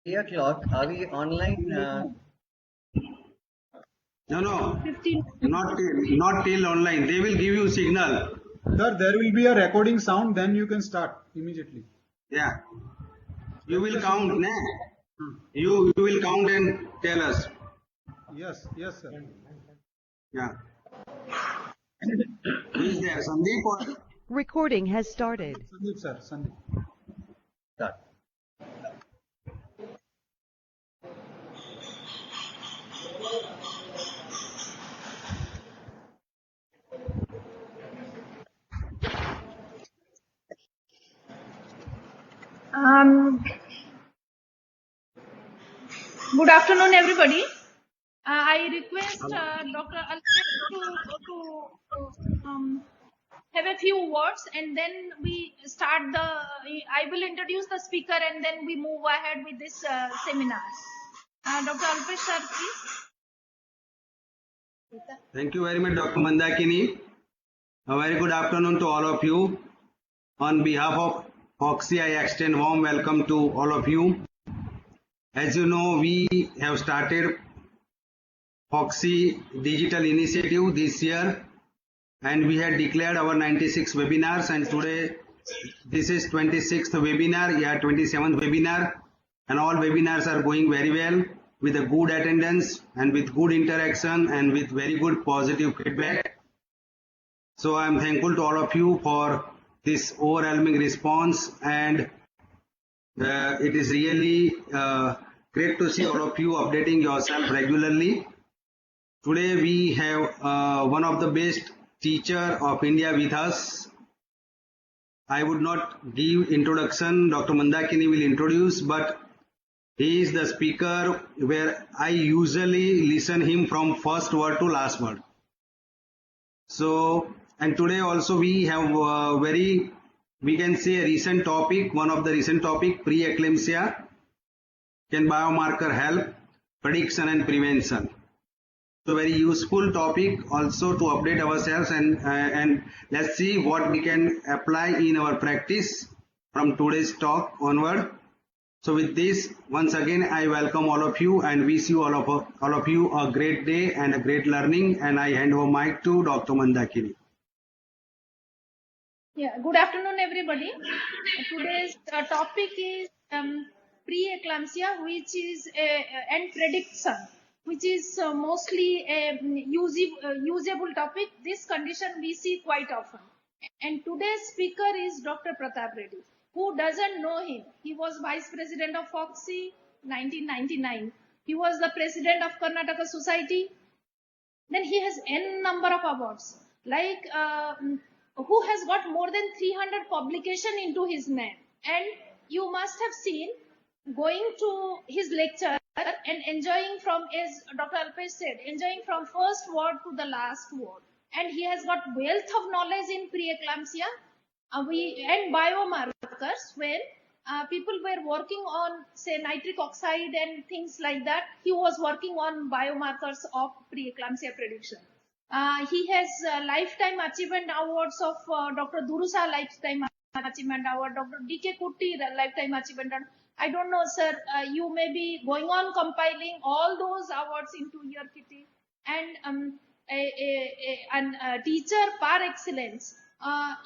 3 o'clock. Are we online? No, 15. not till online. They will give you signal. Sir, there will be a recording sound, then you can start immediately. Yeah. You will count, ne? You will count and tell us. Yes, sir. Yeah. Who is there? Sandeep or? Recording has started. Sandeep, sir. Sandeep. Start. Good afternoon, everybody. I request Dr. Alpesh to have a few words, and then we start the. I will introduce the speaker, and then we move ahead with this seminar. Dr. Alpesh, sir, please. Thank you very much, Dr. Mandakini. A very good afternoon to all of you. On behalf of Foxy, I extend warm welcome to all of you. As you know, we have started Foxy Digital Initiative this year, and we had declared our 96 webinars, and today this is 26th webinar, 27th webinar, and all webinars are going very well with a good attendance and with good interaction and with very good positive feedback. So I am thankful to all of you for this overwhelming response, and it is really great to see all of you updating yourself regularly. Today we have one of the best teacher of India with us. I would not give introduction, Dr. Mandakini will introduce, but he is the speaker where I usually listen him from first word to last word. So, and today also we have we can say a recent topic, one of the recent topic, preeclampsia. Can biomarker help? Prediction and prevention. So very useful topic also to update ourselves, and let's see what we can apply in our practice from today's talk onward. So with this, once again, I welcome all of you and wish you all of you a great day and a great learning. And I hand over mic to Dr. Mandakini. Yeah. Good afternoon, everybody. Today's topic is preeclampsia, which is and prediction, which is mostly a usable topic. This condition we see quite often. And today's speaker is Dr. Pratap Reddy. Who doesn't know him? He was Vice President of Foxy 1999. He was the President of Karnataka Society. Then he has n number of awards. Like who has got more than 300 publication into his name. And you must have seen going to his lecture and enjoying from, as Dr. Alpesh said, enjoying from first word to the last word. And he has got wealth of knowledge in preeclampsia and biomarkers when people were working on, say, nitric oxide and things like that. He was working on biomarkers of preeclampsia prediction. He has lifetime achievement awards of Dr. Durusa lifetime achievement award, Dr. D.K. Kutty lifetime achievement award. I don't know, sir, you may be going on compiling all those awards into your kitty. And a teacher par excellence.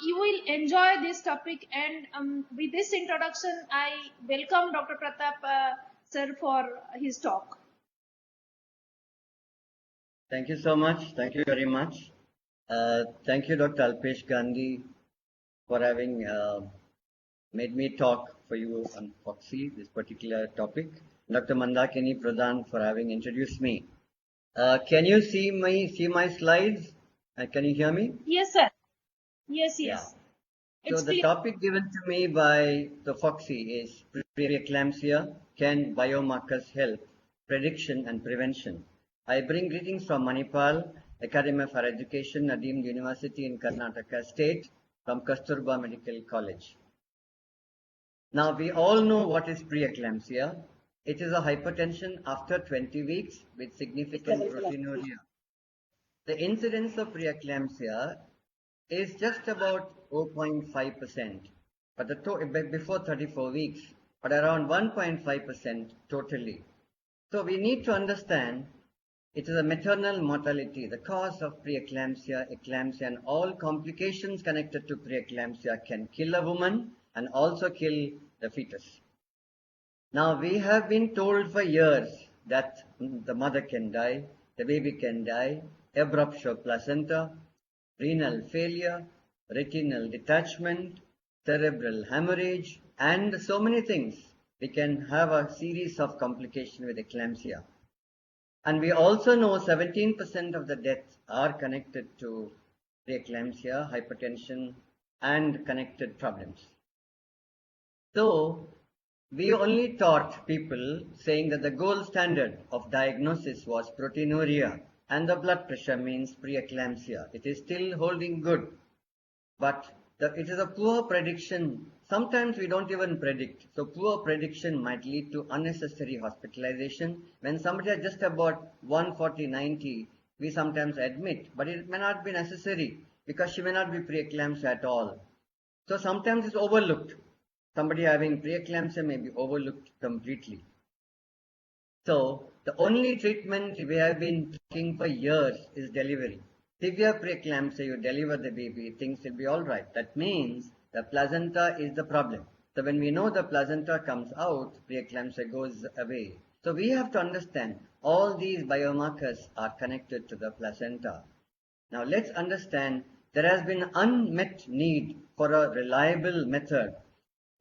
You will enjoy this topic, and with this introduction, I welcome Dr. Pratap sir for his talk. Thank you so much. Thank you very much. Thank you, Dr. Alpesh Gandhi, for having made me talk for you on Foxy, this particular topic. Dr. Mandakini Pradhan for having introduced me. Can you see my slides? Can you hear me? Yes, sir. Yes. Yeah. So the topic given to me by the Foxy is preeclampsia, can biomarkers help? Prediction and prevention. I bring greetings from Manipal, Academy for Education, Nadeem University in Karnataka State, from Kasturba Medical College. Now we all know what is preeclampsia. It is a hypertension after 20 weeks with significant proteinuria. The incidence of preeclampsia is just about 0.5%, but before 34 weeks. but around 1.5% totally. So we need to understand it is a maternal mortality. The cause of preeclampsia, eclampsia, and all complications connected to preeclampsia can kill a woman and also kill the fetus. Now, we have been told for years that the mother can die, the baby can die, abruptio of placenta, renal failure, retinal detachment, cerebral hemorrhage, and so many things. We can have a series of complications with eclampsia. And we also know 17% of the deaths are connected to preeclampsia, hypertension, and connected problems. So, we only taught people saying that the gold standard of diagnosis was proteinuria and the blood pressure means preeclampsia. It is still holding good, but it is a poor prediction. Sometimes we don't even predict. So poor prediction might lead to unnecessary hospitalization. When somebody is just about 140/90, we sometimes admit, but it may not be necessary because she may not be preeclampsia at all. So sometimes it's overlooked. Somebody having preeclampsia may be overlooked completely. So the only treatment we have been talking for years is delivery. Severe preeclampsia, you deliver the baby, things will be all right. That means the placenta is the problem. So when we know the placenta comes out, preeclampsia goes away. So we have to understand all these biomarkers are connected to the placenta. Now let's understand there has been unmet need for a reliable method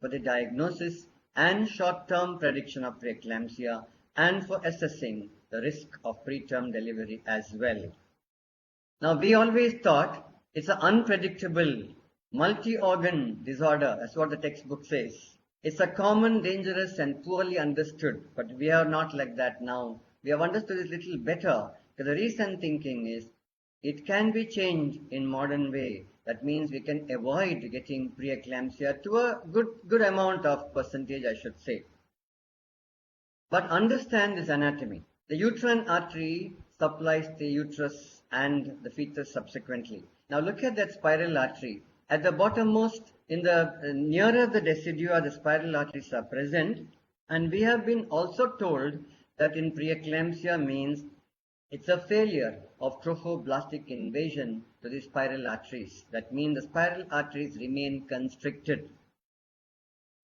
for the diagnosis and short-term prediction of preeclampsia and for assessing the risk of preterm delivery as well. Now we always thought it's an unpredictable multi-organ disorder. That's what the textbook says. It's a common, dangerous and poorly understood, but we are not like that now. We have understood it a little better because the recent thinking is it can be changed in modern way. That means we can avoid getting preeclampsia to a good amount of percentage, I should say. But understand this anatomy. The uterine artery supplies the uterus and the fetus subsequently. Now look at that spiral artery. At the bottommost, in the nearer the decidua, the spiral arteries are present. And we have been also told that in preeclampsia means it's a failure of trophoblastic invasion to the spiral arteries. That means the spiral arteries remain constricted.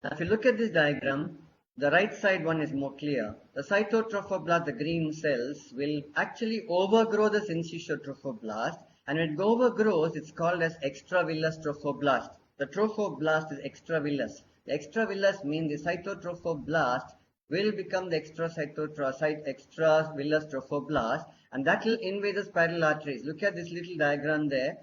Now if you look at this diagram, the right side one is more clear. The cytotrophoblast, the green cells, will actually overgrow the syncytial trophoblast, and when it overgrows, it's called as extravillous trophoblast. The trophoblast is extravillous. The extravillous means the cytotrophoblast will become the extravillous trophoblast, and that will invade the spiral arteries. Look at this little diagram there.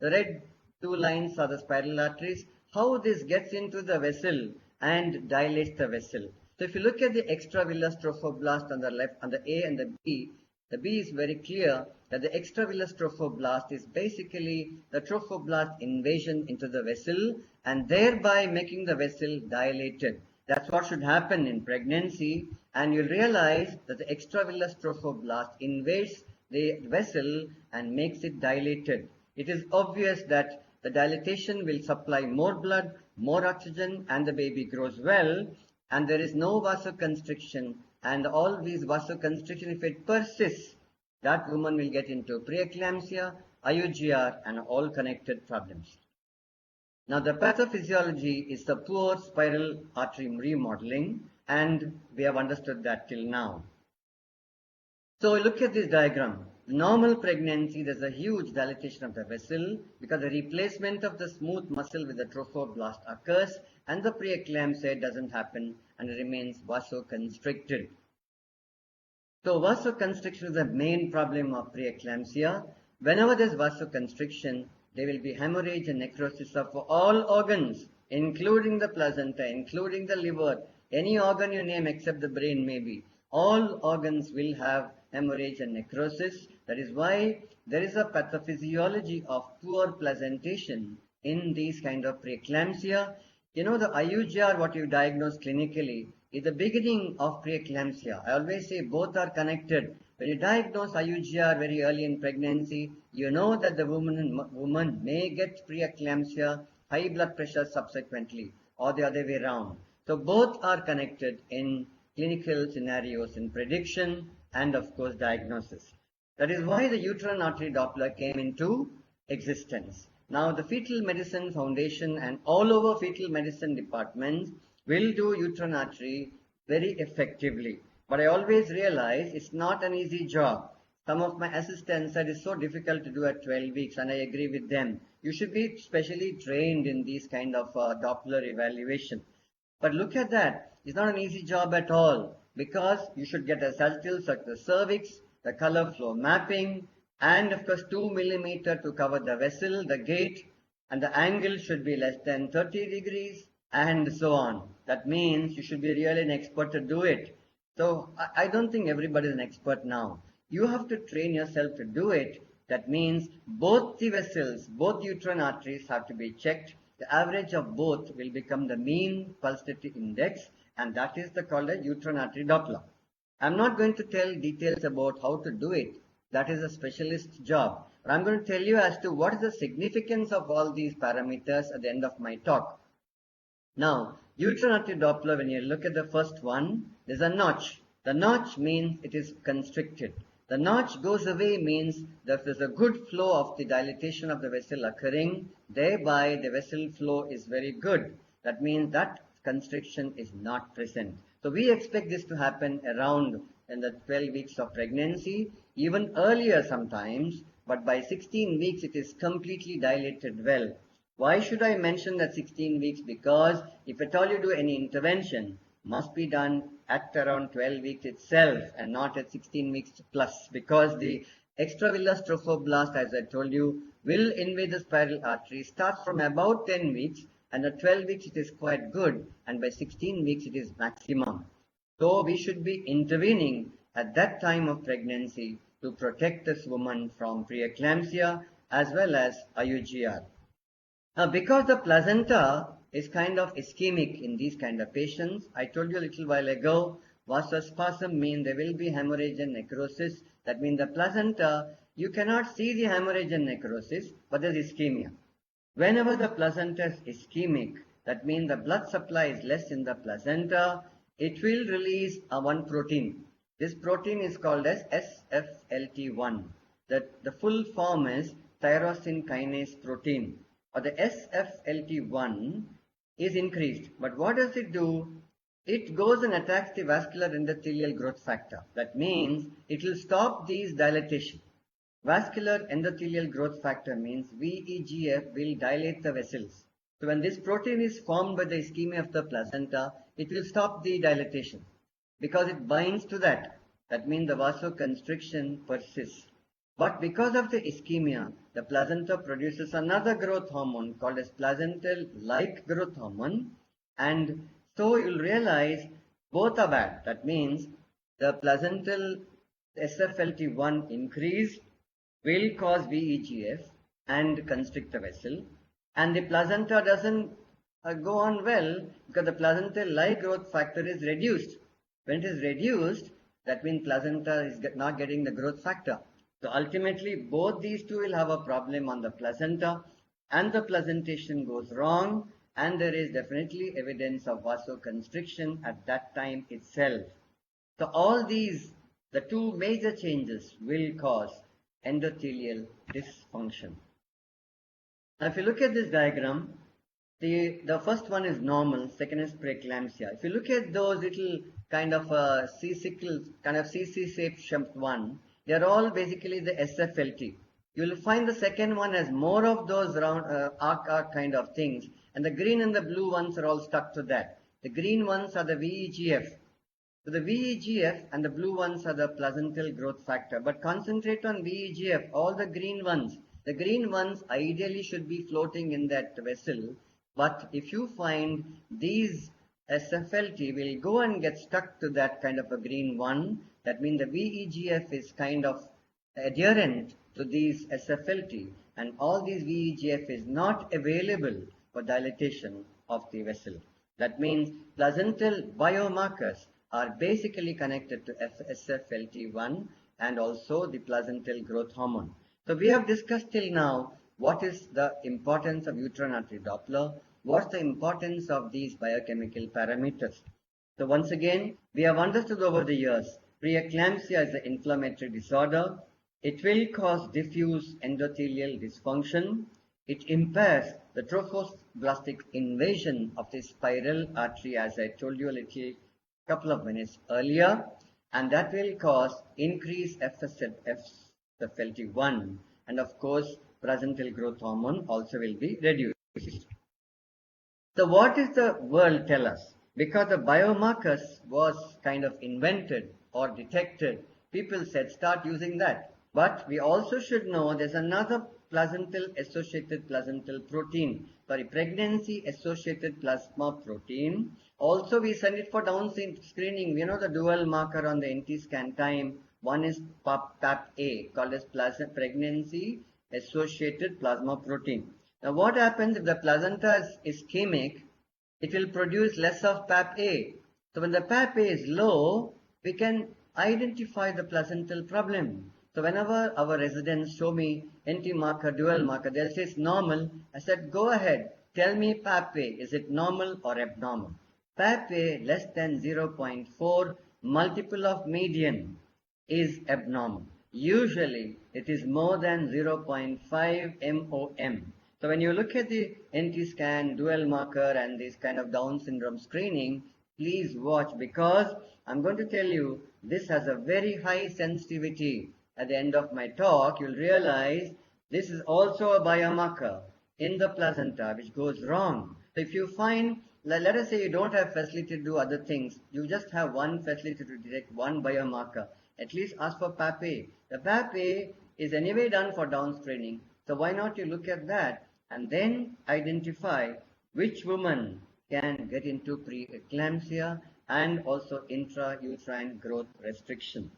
The red two lines are the spiral arteries. How this gets into the vessel and dilates the vessel. So if you look at the extravillous trophoblast on the left, on the A and the B is very clear that the extravillous trophoblast is basically the trophoblast invasion into the vessel and thereby making the vessel dilated. That's what should happen in pregnancy, and you'll realize that the extravillous trophoblast invades the vessel and makes it dilated. It is obvious that the dilatation will supply more blood, more oxygen, and the baby grows well, and there is no vasoconstriction, and all these vasoconstriction, if it persists, that woman will get into preeclampsia, IUGR, and all connected problems. Now the pathophysiology is the poor spiral artery remodeling, and we have understood that till now. So look at this diagram. Normal pregnancy, there's a huge dilatation of the vessel because the replacement of the smooth muscle with the trophoblast occurs, and the preeclampsia doesn't happen and it remains vasoconstricted. So vasoconstriction is the main problem of preeclampsia. Whenever there's vasoconstriction, there will be hemorrhage and necrosis of all organs, including the placenta, including the liver, any organ you name except the brain maybe. All organs will have hemorrhage and necrosis. That is why there is a pathophysiology of poor placentation in these kind of preeclampsia. You know, the IUGR, what you diagnose clinically, is the beginning of preeclampsia. I always say both are connected. When you diagnose IUGR very early in pregnancy, you know that the woman may get preeclampsia, high blood pressure subsequently, or the other way around. So both are connected in clinical scenarios in prediction and of course diagnosis. That is why the uterine artery Doppler came into existence. Now the Fetal Medicine Foundation and all over fetal medicine departments will do uterine artery very effectively. But I always realize it's not an easy job. Some of my assistants said it's so difficult to do at 12 weeks, and I agree with them. You should be specially trained in these kind of Doppler evaluation. But look at that. It's not an easy job at all, because you should get a subtle of the cervix, the color flow mapping, and of course 2 millimeter to cover the vessel, the gate, and the angle should be less than 30 degrees, and so on. That means you should be really an expert to do it. So I don't think everybody is an expert now. You have to train yourself to do it. That means both the vessels, both uterine arteries have to be checked. The average of both will become the mean pulsatility index, and that is called a uterine artery Doppler. I'm not going to tell details about how to do it. That is a specialist job. But I'm going to tell you as to what is the significance of all these parameters at the end of my talk. Now, uterine artery Doppler, when you look at the first one, there's a notch. The notch means it is constricted. The notch goes away means that there's a good flow of the dilatation of the vessel occurring, thereby the vessel flow is very good. That means that constriction is not present. So we expect this to happen around in the 12 weeks of pregnancy, even earlier sometimes, but by 16 weeks it is completely dilated well. Why should I mention that 16 weeks? Because if at all you do any intervention, must be done at around 12 weeks itself and not at 16 weeks plus, because the extravillous trophoblast, as I told you, will invade the spiral artery, starts from about 10 weeks, and at 12 weeks it is quite good, and by 16 weeks it is maximum. So we should be intervening at that time of pregnancy to protect this woman from preeclampsia as well as IUGR. Now, because the placenta is kind of ischemic in these kind of patients, I told you a little while ago, vasospasm means there will be hemorrhage and necrosis. That means the placenta, you cannot see the hemorrhage and necrosis, but there is ischemia. Whenever the placenta is ischemic, that means the blood supply is less in the placenta, it will release one protein. This protein is called as SFLT1. The full form is tyrosine kinase protein, or the SFLT1 is increased. But what does it do? It goes and attacks the vascular endothelial growth factor. That means it will stop these dilatation. Vascular endothelial growth factor means VEGF will dilate the vessels. So when this protein is formed by the ischemia of the placenta, it will stop the dilatation because it binds to that. That means the vasoconstriction persists. But because of the ischemia, the placenta produces another growth hormone called as placental-like growth hormone, and so you'll realize both are bad. That means the placental SFLT1 increase will cause VEGF and constrict the vessel, and the placenta doesn't go on well because the placental-like growth factor is reduced. When it is reduced, that means placenta is not getting the growth factor. So ultimately, both these two will have a problem on the placenta, and the placentation goes wrong, and there is definitely evidence of vasoconstriction at that time itself. So all these, the two major changes will cause endothelial dysfunction. Now if you look at this diagram, the first one is normal, second is preeclampsia. If you look at those little kind of CC-shaped one, they are all basically the SFLT. You will find the second one has more of those round arc kind of things, and the green and the blue ones are all stuck to that. The green ones are the VEGF. So the VEGF and the blue ones are the placental growth factor. But concentrate on VEGF, all the green ones. The green ones ideally should be floating in that vessel. But if you find these SFLT will go and get stuck to that kind of a green one, that means the VEGF is kind of adherent to these SFLT, and all these VEGF is not available for dilatation of the vessel. That means placental biomarkers are basically connected to SFLT1 and also the placental growth hormone. So we have discussed till now what is the importance of uterine artery Doppler, what's the importance of these biochemical parameters. So once again, we have understood over the years, preeclampsia is an inflammatory disorder. It will cause diffuse endothelial dysfunction. It impairs the trophoblastic invasion of the spiral artery, as I told you a little couple of minutes earlier, and that will cause increased FSFLT1, and of course, placental growth hormone also will be reduced. So what does the world tell us? Because the biomarkers was kind of invented or detected, people said start using that. But we also should know there's another placental-associated placental protein, pregnancy-associated plasma protein. Also, we send it for down screening. You know the dual marker on the NT scan time. One is PAP-A, called as pregnancy-associated plasma protein. Now, what happens if the placenta is ischemic? It will produce less of PAP-A. So, when the PAP-A is low, we can identify the placental problem. So whenever our residents show me NT marker, dual marker, they'll say it's normal. I said, go ahead, tell me PAP-A, is it normal or abnormal? PAP-A less than 0.4 multiple of median is abnormal. Usually it is more than 0.5 MOM. So when you look at the NT scan, dual marker and this kind of Down syndrome screening, please watch, because I'm going to tell you this has a very high sensitivity. At the end of my talk, you'll realize this is also a biomarker in the placenta which goes wrong. So if you find, let us say you don't have facility to do other things, you just have one facility to detect one biomarker, at least ask for PAP-A. The PAP-A is anyway done for Down screening, so why not you look at that and then identify which woman can get into preeclampsia and also intrauterine growth restriction.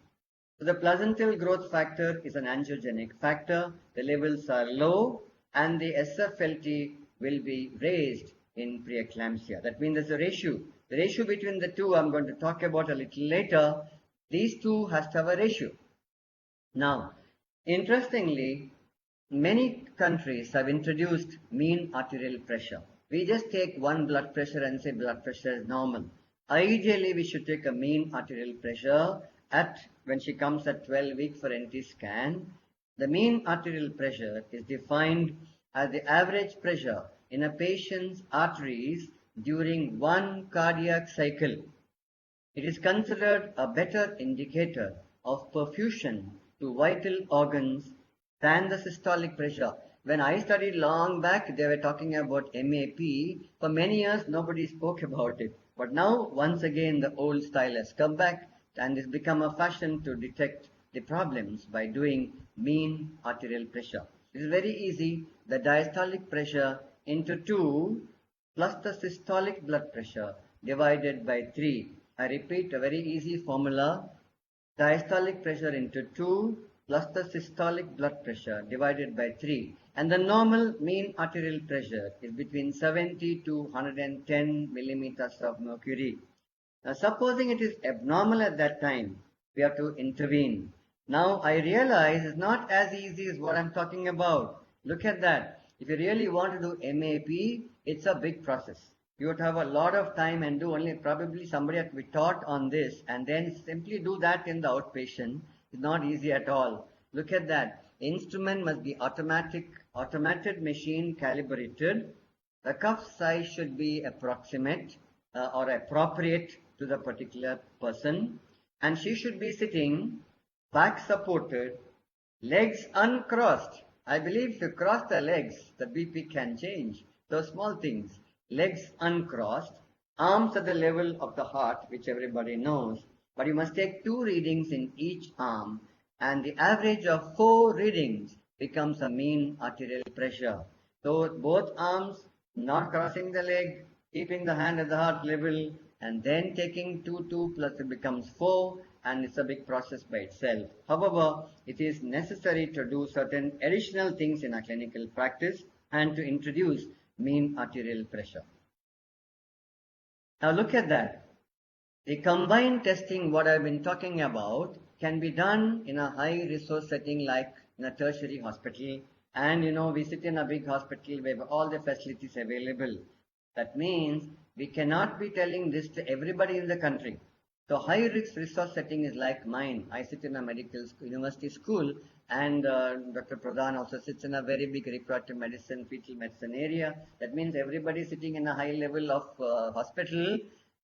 So the placental growth factor is an angiogenic factor. The levels are low and the SFLT will be raised in preeclampsia. That means there's a ratio. The ratio between the two I'm going to talk about a little later. These two has to have a ratio. Now, interestingly, many countries have introduced mean arterial pressure. We just take one blood pressure and say blood pressure is normal. Ideally, we should take a mean arterial pressure when she comes at 12 weeks for NT scan. The mean arterial pressure is defined as the average pressure in a patient's arteries during one cardiac cycle. It is considered a better indicator of perfusion to vital organs than the systolic pressure. When I studied long back, they were talking about MAP. For many years, nobody spoke about it. But now, once again, the old style has come back, and it's become a fashion to detect the problems by doing mean arterial pressure. It is very easy. The diastolic pressure into 2 plus the systolic blood pressure divided by 3. I repeat, a very easy formula. Diastolic pressure into 2 plus the systolic blood pressure divided by 3. And the normal mean arterial pressure is between 70 to 110 millimeters of mercury. Now, supposing it is abnormal at that time, we have to intervene. Now, I realize it's not as easy as what I'm talking about. Look at that. If you really want to do MAP, it's a big process. You would have a lot of time and do only probably somebody has to be taught on this and then simply do that in the outpatient. It's not easy at all. Look at that. The instrument must be automated machine calibrated. The cuff size should be approximate or appropriate to the particular person, and she should be sitting back supported, legs uncrossed. I believe if you cross the legs, the BP can change. Those small things. Legs uncrossed, arms at the level of the heart, which everybody knows, but you must take 2 readings in each arm, and the average of 4 readings becomes a mean arterial pressure. So both arms not crossing the leg, keeping the hand at the heart level, and then taking 2 plus it becomes 4, and it's a big process by itself. However, it is necessary to do certain additional things in our clinical practice and to introduce mean arterial pressure. Now look at that. The combined testing, what I've been talking about, can be done in a high resource setting like in a tertiary hospital. And we sit in a big hospital, we have all the facilities available. That means we cannot be telling this to everybody in the country. So high risk resource setting is like mine. I sit in a medical school, university school, and Dr. Pradhan also sits in a very big reproductive medicine, fetal medicine area. That means everybody sitting in a high level of hospital,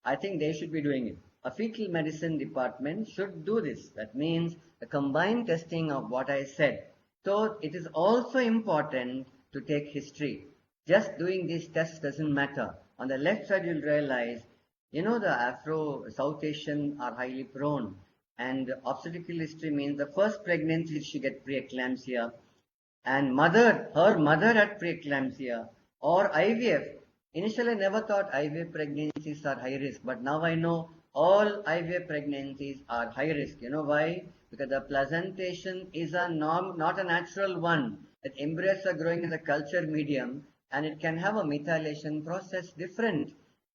I think they should be doing it. A fetal medicine department should do this. That means a combined testing of what I said. So it is also important to take history. Just doing these tests doesn't matter. On the left side, you'll realize, you know, the Afro South Asian are highly prone, and obstetrical history means the first pregnancy she get preeclampsia, and her mother had preeclampsia, or IVF. Initially, I never thought IVF pregnancies are high risk, but now I know all IVF pregnancies are high risk. You know why? Because the placentation is not a natural one. That embryos are growing in the culture medium, and it can have a methylation process different.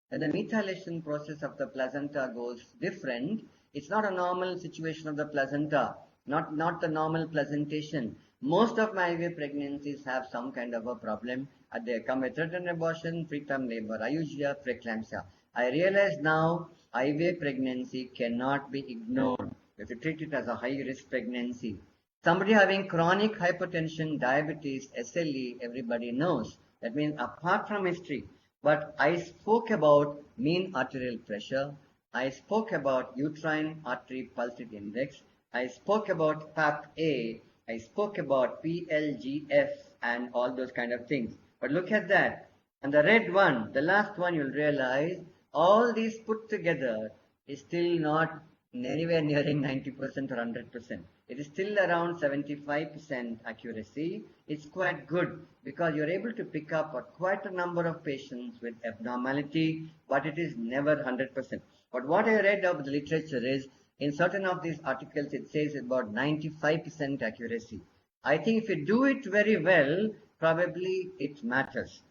And the methylation process of the placenta goes different. It's not a normal situation of the placenta, not the normal placentation. Most of my IVF pregnancies have some kind of a problem. They come with threatened abortion, preterm labor, IUGR, preeclampsia. I realize now IVF pregnancy cannot be ignored. We have to treat it as a high risk pregnancy. Somebody having chronic hypertension, diabetes, SLE, everybody knows. That means apart from history. But I spoke about mean arterial pressure. I spoke about uterine artery pulse rate index. I spoke about PAP-A. I spoke about PLGF and all those kind of things. But look at that. And the red one, the last one, you'll realize all these put together is still not anywhere nearing 90% or 100%. It is still around 75% accuracy. It's quite good because you're able to pick up quite a number of patients with abnormality, but it is never 100%. But what I read of the literature is, in certain of these articles, it says about 95% accuracy. I think if you do it very well, probably it matters.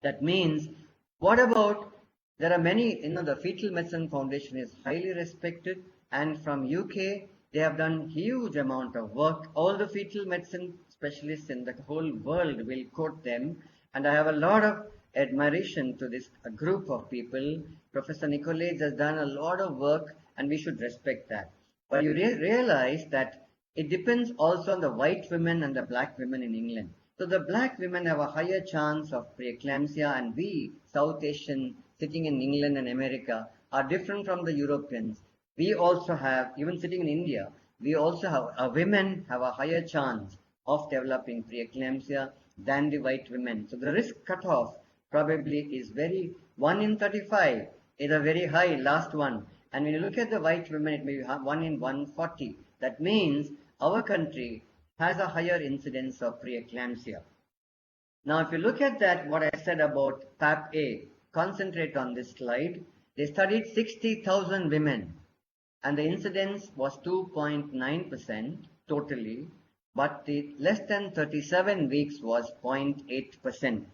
That means, what about, there are many, the Fetal Medicine Foundation is highly respected, and from UK, they have done huge amount of work. All the fetal medicine specialists in the whole world will quote them, and I have a lot of admiration to this group of people. Professor Nicolaides has done a lot of work, and we should respect that. But you realize that it depends also on the white women and the black women in England. So the black women have a higher chance of preeclampsia, and we, South Asian, sitting in England and America, are different from the Europeans. We also have, even sitting in India, we also have, women have a higher chance of developing preeclampsia than the white women. So the risk cutoff probably is 1 in 35 is a very high last one. And when you look at the white women, it may be 1 in 140. That means our country has a higher incidence of preeclampsia. Now, if you look at that, what I said about PAP-A, concentrate on this slide. They studied 60,000 women, and the incidence was 2.9% totally, but the less than 37 weeks was 0.8%.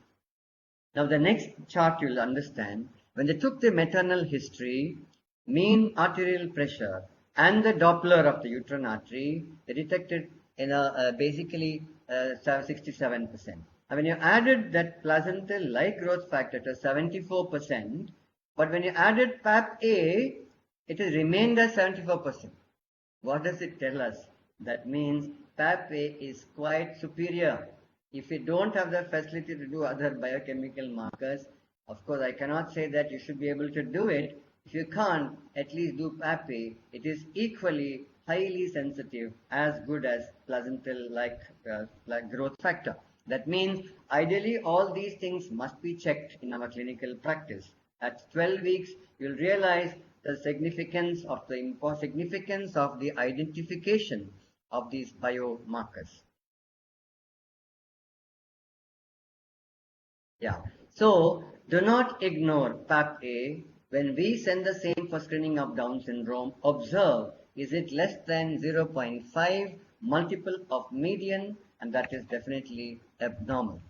Now, the next chart you'll understand, when they took the maternal history, mean arterial pressure, and the Doppler of the uterine artery, they detected basically 67%. And when you added that placental-like growth factor to 74%, but when you added PAP-A, it has remained as 74%. What does it tell us? That means PAP-A is quite superior. If you don't have the facility to do other biochemical markers, of course I cannot say that you should be able to do it. If you can't, at least do PAP-A. It is equally highly sensitive, as good as placental-like growth factor. That means ideally all these things must be checked in our clinical practice. At 12 weeks, you'll realize the significance of the identification of these biomarkers. Yeah. So do not ignore PAP-A. When we send the same for screening of Down syndrome, observe, is it less than 0.5 multiple of median, and that is definitely abnormal.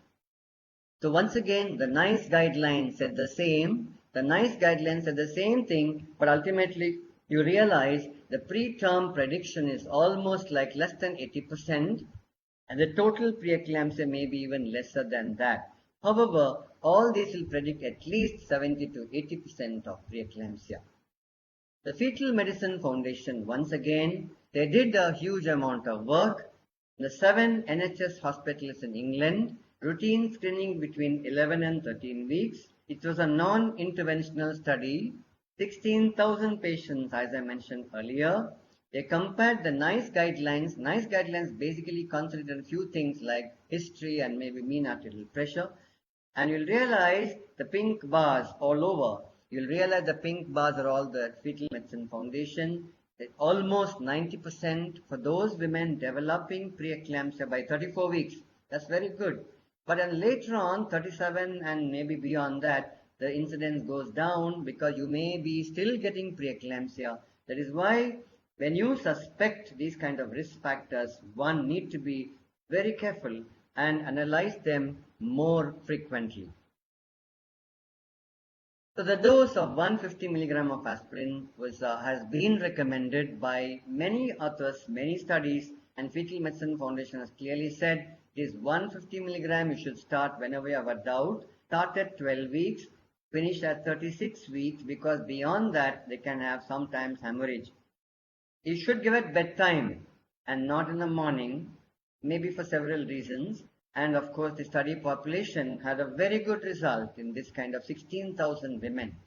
So once again, the NICE guidelines said the same. The NICE guidelines said the same thing, but ultimately you realize the preterm prediction is almost like less than 80%, and the total preeclampsia may be even lesser than that. However, all these will predict at least 70 to 80% of preeclampsia. The Fetal Medicine Foundation, once again, they did a huge amount of work. The 7 NHS hospitals in England, routine screening between 11 and 13 weeks. It was a non-interventional study, 16,000 patients, as I mentioned earlier. They compared the NICE guidelines. NICE guidelines basically considered a few things like history and maybe mean arterial pressure. And you'll realize the pink bars all over. You'll realize the pink bars are all the Fetal Medicine Foundation. Almost 90% for those women developing preeclampsia by 34 weeks. That's very good. But then later on, 37 and maybe beyond that, the incidence goes down because you may be still getting preeclampsia. That is why when you suspect these kind of risk factors, one need to be very careful and analyze them more frequently. So the dose of 150 milligram of aspirin has been recommended by many authors, many studies, and Fetal Medicine Foundation has clearly said it is 150 milligram. You should start whenever you have a doubt. Start at 12 weeks, finish at 36 weeks, because beyond that they can have sometimes hemorrhage. You should give at bedtime and not in the morning, maybe for several reasons. And of course, the study population had a very good result in this kind of 16,000 women.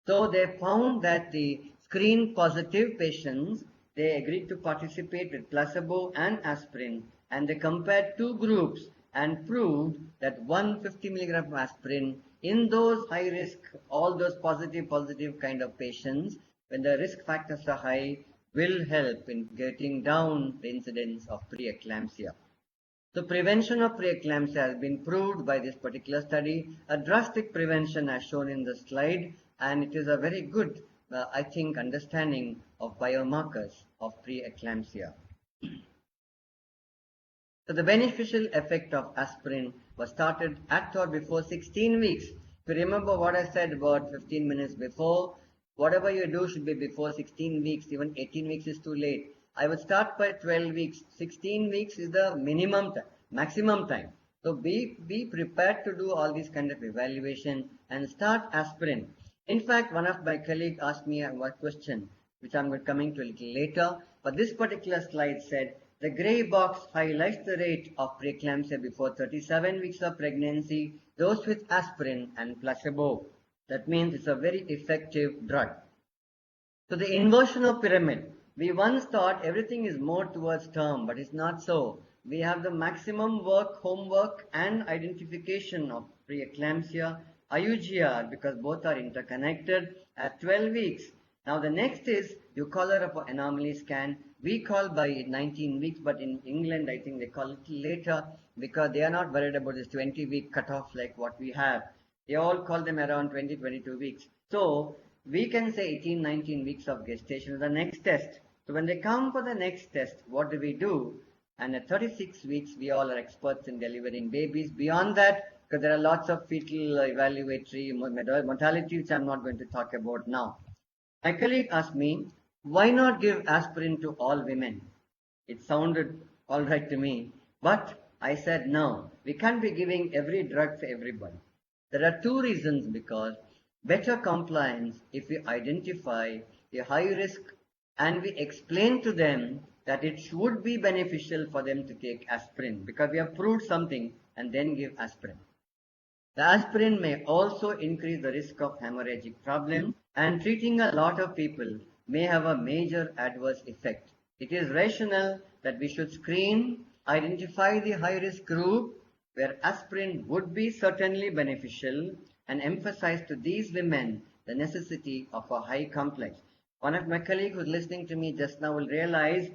So they found that the screen positive patients, they agreed to participate with placebo and aspirin, and they compared 2 groups and proved that 150 milligram of aspirin in those high risk, all those positive kind of patients, when the risk factors are high, will help in getting down the incidence of preeclampsia. So prevention of preeclampsia has been proved by this particular study, a drastic prevention as shown in the slide, and it is a very good, I think, understanding of biomarkers of preeclampsia. So the beneficial effect of aspirin was started at or before 16 weeks. If you remember what I said about 15 minutes before, whatever you do should be before 16 weeks, even 18 weeks is too late. I would start by 12 weeks. 16 weeks is the maximum time. So be prepared to do all these kind of evaluation and start aspirin. In fact, one of my colleagues asked me one question, which I'm coming to a little later. But this particular slide said, the gray box highlights the rate of preeclampsia before 37 weeks of pregnancy, those with aspirin and placebo. That means it's a very effective drug. So the inversion of pyramid. We once thought everything is more towards term, but it's not so. We have the maximum work, homework, and identification of preeclampsia, IUGR, because both are interconnected at 12 weeks. Now the next is you call it an anomaly scan. We call by 19 weeks, but in England I think they call it later because they are not worried about this 20-week cutoff like what we have. They all call them around 20-22 weeks. So we can say 18-19 weeks of gestation is the next test. So when they come for the next test, what do? And at 36 weeks, we all are experts in delivering babies. Beyond that, because there are lots of fetal evaluatory mortality, which I'm not going to talk about now. My colleague asked me, why not give aspirin to all women? It sounded all right to me, but I said no, we can't be giving every drug for everybody. There are 2 reasons, because better compliance if we identify the high risk and we explain to them that it should be beneficial for them to take aspirin, because we have proved something and then give aspirin. The aspirin may also increase the risk of hemorrhagic problems, and treating a lot of people may have a major adverse effect. It is rational that we should screen, identify the high risk group where aspirin would be certainly beneficial, and emphasize to these women the necessity of a high complex. One of my colleagues who's listening to me just now will realize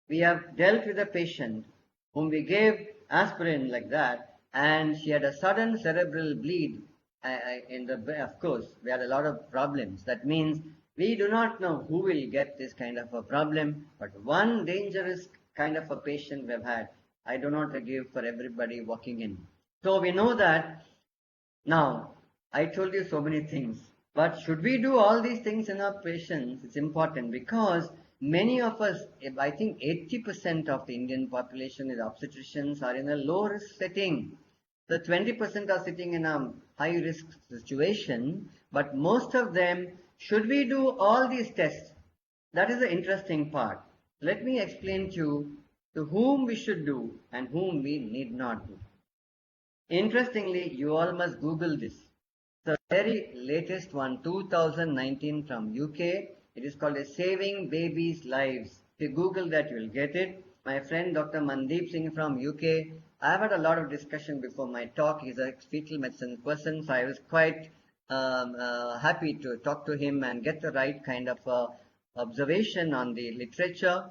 we have dealt with a patient whom we gave aspirin like that, and she had a sudden cerebral bleed of course, we had a lot of problems. That means we do not know who will get this kind of a problem, but one dangerous kind of a patient we've had, I do not give for everybody walking in. So we know that. Now, I told you so many things, but should we do all these things in our patients? It's important because many of us, I think 80% of the Indian population is obstetricians, are in a low risk setting. The 20% are sitting in a high risk situation, but most of them, should we do all these tests? That is the interesting part. Let me explain to you to whom we should do and whom we need not do. Interestingly, you all must Google this. The very latest one, 2019 from UK. It is called a Saving Babies' Lives. If you Google that, you will get it. My friend Dr. Mandeep Singh from UK. I've had a lot of discussion before my talk. He's a fetal medicine person, so I was quite happy to talk to him and get the right kind of observation on the literature.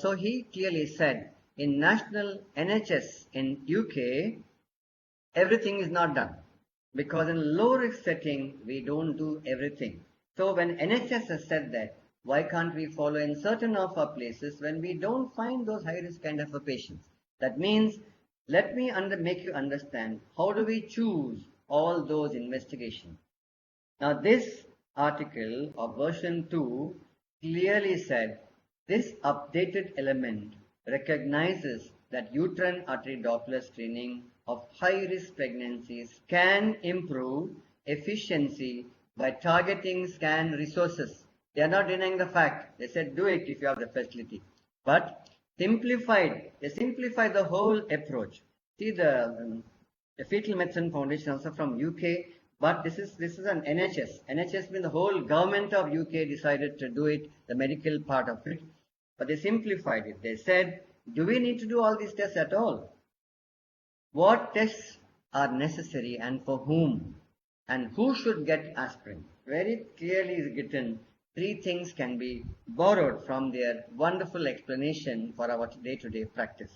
So he clearly said, in national NHS in UK, everything is not done. Because in low risk setting, we don't do everything. So when NHS has said that, why can't we follow in certain of our places when we don't find those high risk kind of patients? That means, let me make you understand, how do we choose all those investigations? Now this article of version 2 clearly said, this updated element recognizes that uterine artery Doppler screening of high-risk pregnancies can improve efficiency by targeting scan resources. They are not denying the fact. They said do it if you have the facility. But they simplified the whole approach. See, the Fetal Medicine Foundation also from UK, but this is an NHS. NHS means the whole government of UK decided to do it, the medical part of it. But they simplified it. They said, do we need to do all these tests at all? What tests are necessary and for whom? And who should get aspirin? Very clearly is written, 3 things can be borrowed from their wonderful explanation for our day-to-day practice.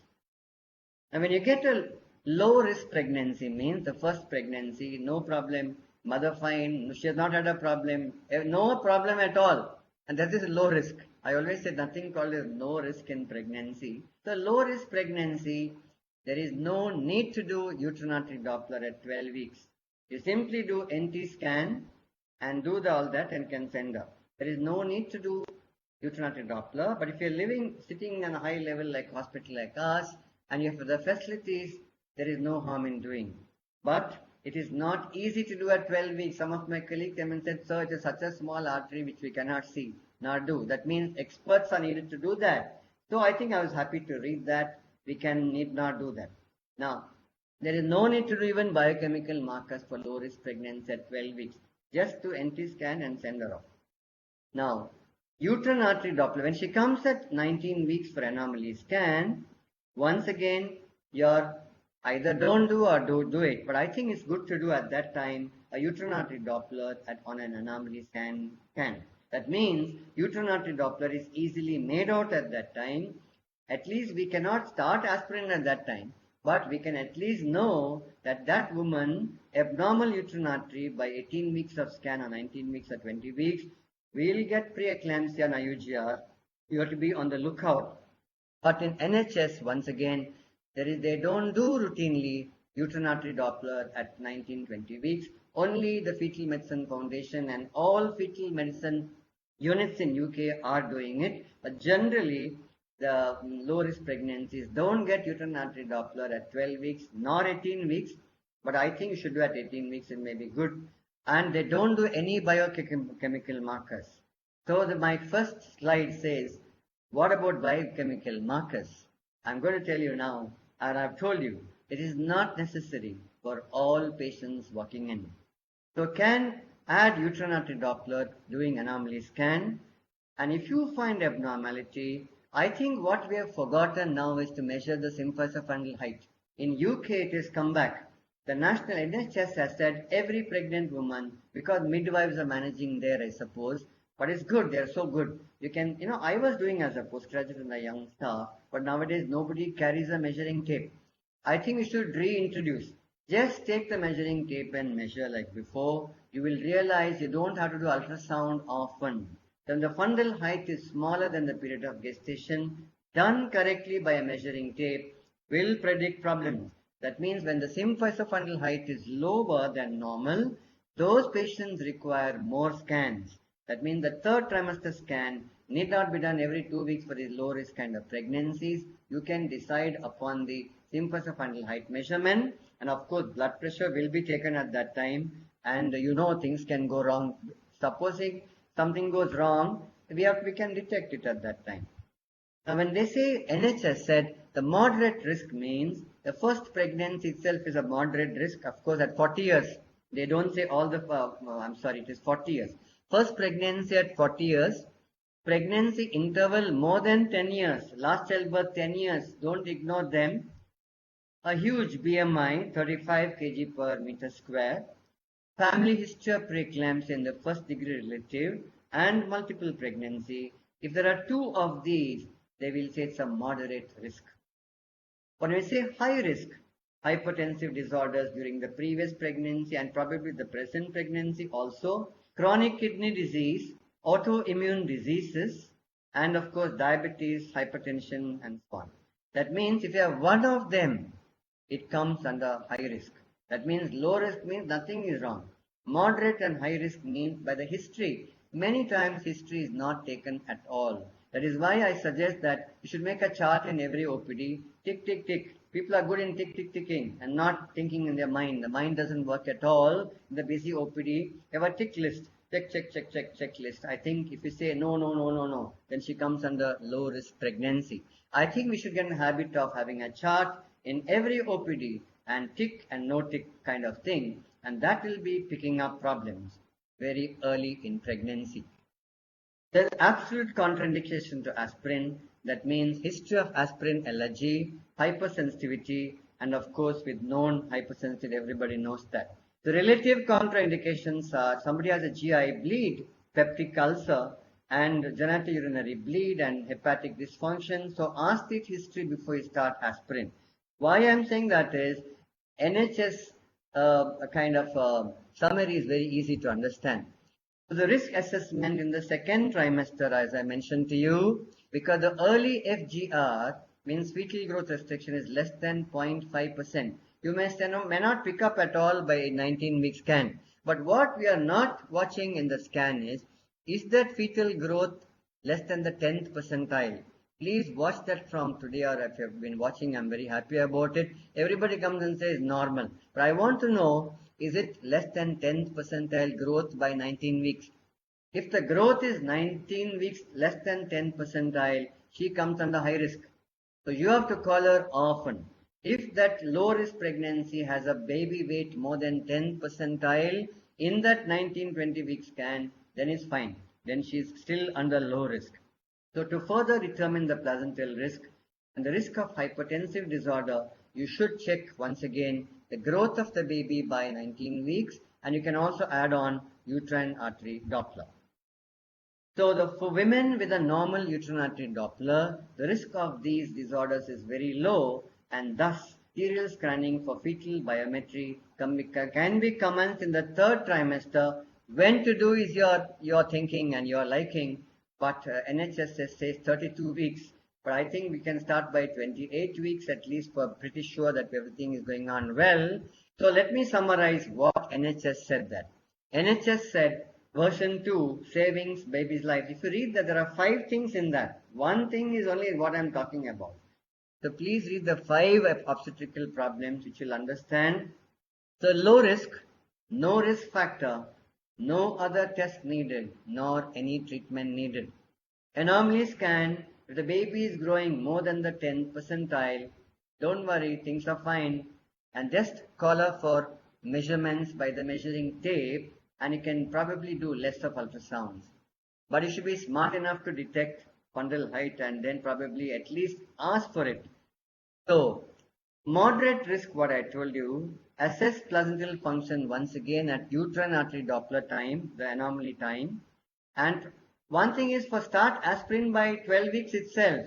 And when you get a low-risk pregnancy, means the first pregnancy, no problem, mother fine, she has not had a problem, no problem at all. And that is low risk. I always say nothing called as no risk in pregnancy. So low risk pregnancy, there is no need to do uterine artery Doppler at 12 weeks. You simply do NT scan and do all that and can send up. There is no need to do uterine artery Doppler. But if you're sitting on a high level like hospital like us, and you have the facilities, there is no harm in doing. But it is not easy to do at 12 weeks. Some of my colleagues came and said, sir, it is such a small artery which we cannot see, nor do. That means experts are needed to do that. So I think I was happy to read that. We need not do that. Now, there is no need to do even biochemical markers for low risk pregnancy at 12 weeks. Just do NT scan and send her off. Now, uterine artery Doppler, when she comes at 19 weeks for anomaly scan, once again, you're either don't do or do it. But I think it's good to do at that time a uterine artery Doppler on an anomaly scan. That means uterine artery Doppler is easily made out at that time. At least we cannot start aspirin at that time, but we can at least know that that woman, abnormal uterine artery by 18 weeks of scan or 19 weeks or 20 weeks, will get preeclampsia and IUGR. You have to be on the lookout. But in NHS, once again, they don't do routinely uterine artery Doppler at 19-20 weeks. Only the Fetal Medicine Foundation and all fetal medicine units in UK are doing it. But generally, the low-risk pregnancies don't get uterine artery Doppler at 12 weeks nor 18 weeks. But I think you should do at 18 weeks. It may be good. And they don't do any biochemical markers. So my first slide says, what about biochemical markers? I'm going to tell you now, and I've told you, it is not necessary for all patients walking in. So can add uterine artery Doppler doing anomaly scan. And if you find abnormality, I think what we have forgotten now is to measure the symphysis height. In UK, it has come back. The national NHS has said every pregnant woman, because midwives are managing there, I suppose, but it's good, they're so good. You can, I was doing as a postgraduate in the young staff, but nowadays nobody carries a measuring tape. I think we should reintroduce. Just take the measuring tape and measure like before. You will realize you don't have to do ultrasound often. Then the fundal height is smaller than the period of gestation. Done correctly by a measuring tape will predict problems. That means when the symphysis fundal height is lower than normal, those patients require more scans. That means the 3rd trimester scan need not be done every 2 weeks for these low risk kind of pregnancies. You can decide upon the symphysis fundal height measurement, and of course blood pressure will be taken at that time, and things can go wrong. Supposing something goes wrong, we can detect it at that time. Now when they say, NHS said the moderate risk means the first pregnancy itself is a moderate risk, of course at 40 years. They don't say all the, it is 40 years. First pregnancy at 40 years, pregnancy interval more than 10 years, last childbirth 10 years, don't ignore them. A huge BMI, 35 kg per meter square, family history of preeclampsia in the first degree relative, and multiple pregnancy. If there are 2 of these, they will say it's a moderate risk. When we say high risk, hypertensive disorders during the previous pregnancy and probably the present pregnancy also, chronic kidney disease, autoimmune diseases, and of course diabetes, hypertension, and so on. That means if you have one of them, it comes under high risk. That means low risk means nothing is wrong. Moderate and high risk means by the history. Many times history is not taken at all. That is why I suggest that you should make a chart in every OPD. Tick, tick, tick. People are good in tick, tick, ticking and not thinking in their mind. The mind doesn't work at all. In the busy OPD, you have a tick list. Check, check, check, check, checklist. I think if you say no, no, no, no, no, then she comes under low risk pregnancy. I think we should get in the habit of having a chart in every OPD and tick and no tick kind of thing. And that will be picking up problems very early in pregnancy. There is absolute contraindication to aspirin. That means history of aspirin allergy, hypersensitivity, and of course with known hypersensitivity, everybody knows that. The relative contraindications are somebody has a GI bleed, peptic ulcer, and genitourinary bleed and hepatic dysfunction. So ask the history before you start aspirin. Why I am saying that is NHS summary is very easy to understand. So the risk assessment in the second trimester, as I mentioned to you, because the early FGR means fetal growth restriction is less than 0.5%. You may not pick up at all by 19-week scan. But what we are not watching in the scan is that fetal growth less than the 10th percentile? Please watch that from today, or if you have been watching, I'm very happy about it. Everybody comes and says normal. But I want to know, is it less than 10th percentile growth by 19 weeks? If the growth is 19 weeks less than 10th percentile, she comes under high risk. So you have to call her often. If that low risk pregnancy has a baby weight more than 10th percentile in that 19-20 week scan, then it's fine. Then she is still under low risk. So to further determine the placental risk and the risk of hypertensive disorder, you should check once again the growth of the baby by 19 weeks, and you can also add on uterine artery Doppler. So for women with a normal uterine artery Doppler, the risk of these disorders is very low, and thus serial scanning for fetal biometry can be commenced in the 3rd trimester. When to do is your thinking and your liking, but NHS says 32 weeks. But I think we can start by 28 weeks at least, for pretty sure that everything is going on well. So let me summarize what NHS said that. NHS said version 2, savings baby's life. If you read that, there are 5 things in that. One thing is only what I'm talking about. So please read the 5 obstetrical problems which you'll understand. So low risk, no risk factor, no other test needed, nor any treatment needed. Anomaly scan, if the baby is growing more than the 10th percentile, don't worry, things are fine. And just call her for measurements by the measuring tape, and you can probably do less of ultrasounds. But you should be smart enough to detect fundal height and then probably at least ask for it. So, moderate risk, what I told you, assess placental function once again at uterine artery Doppler time, the anomaly time. And one thing is, for start aspirin by 12 weeks itself.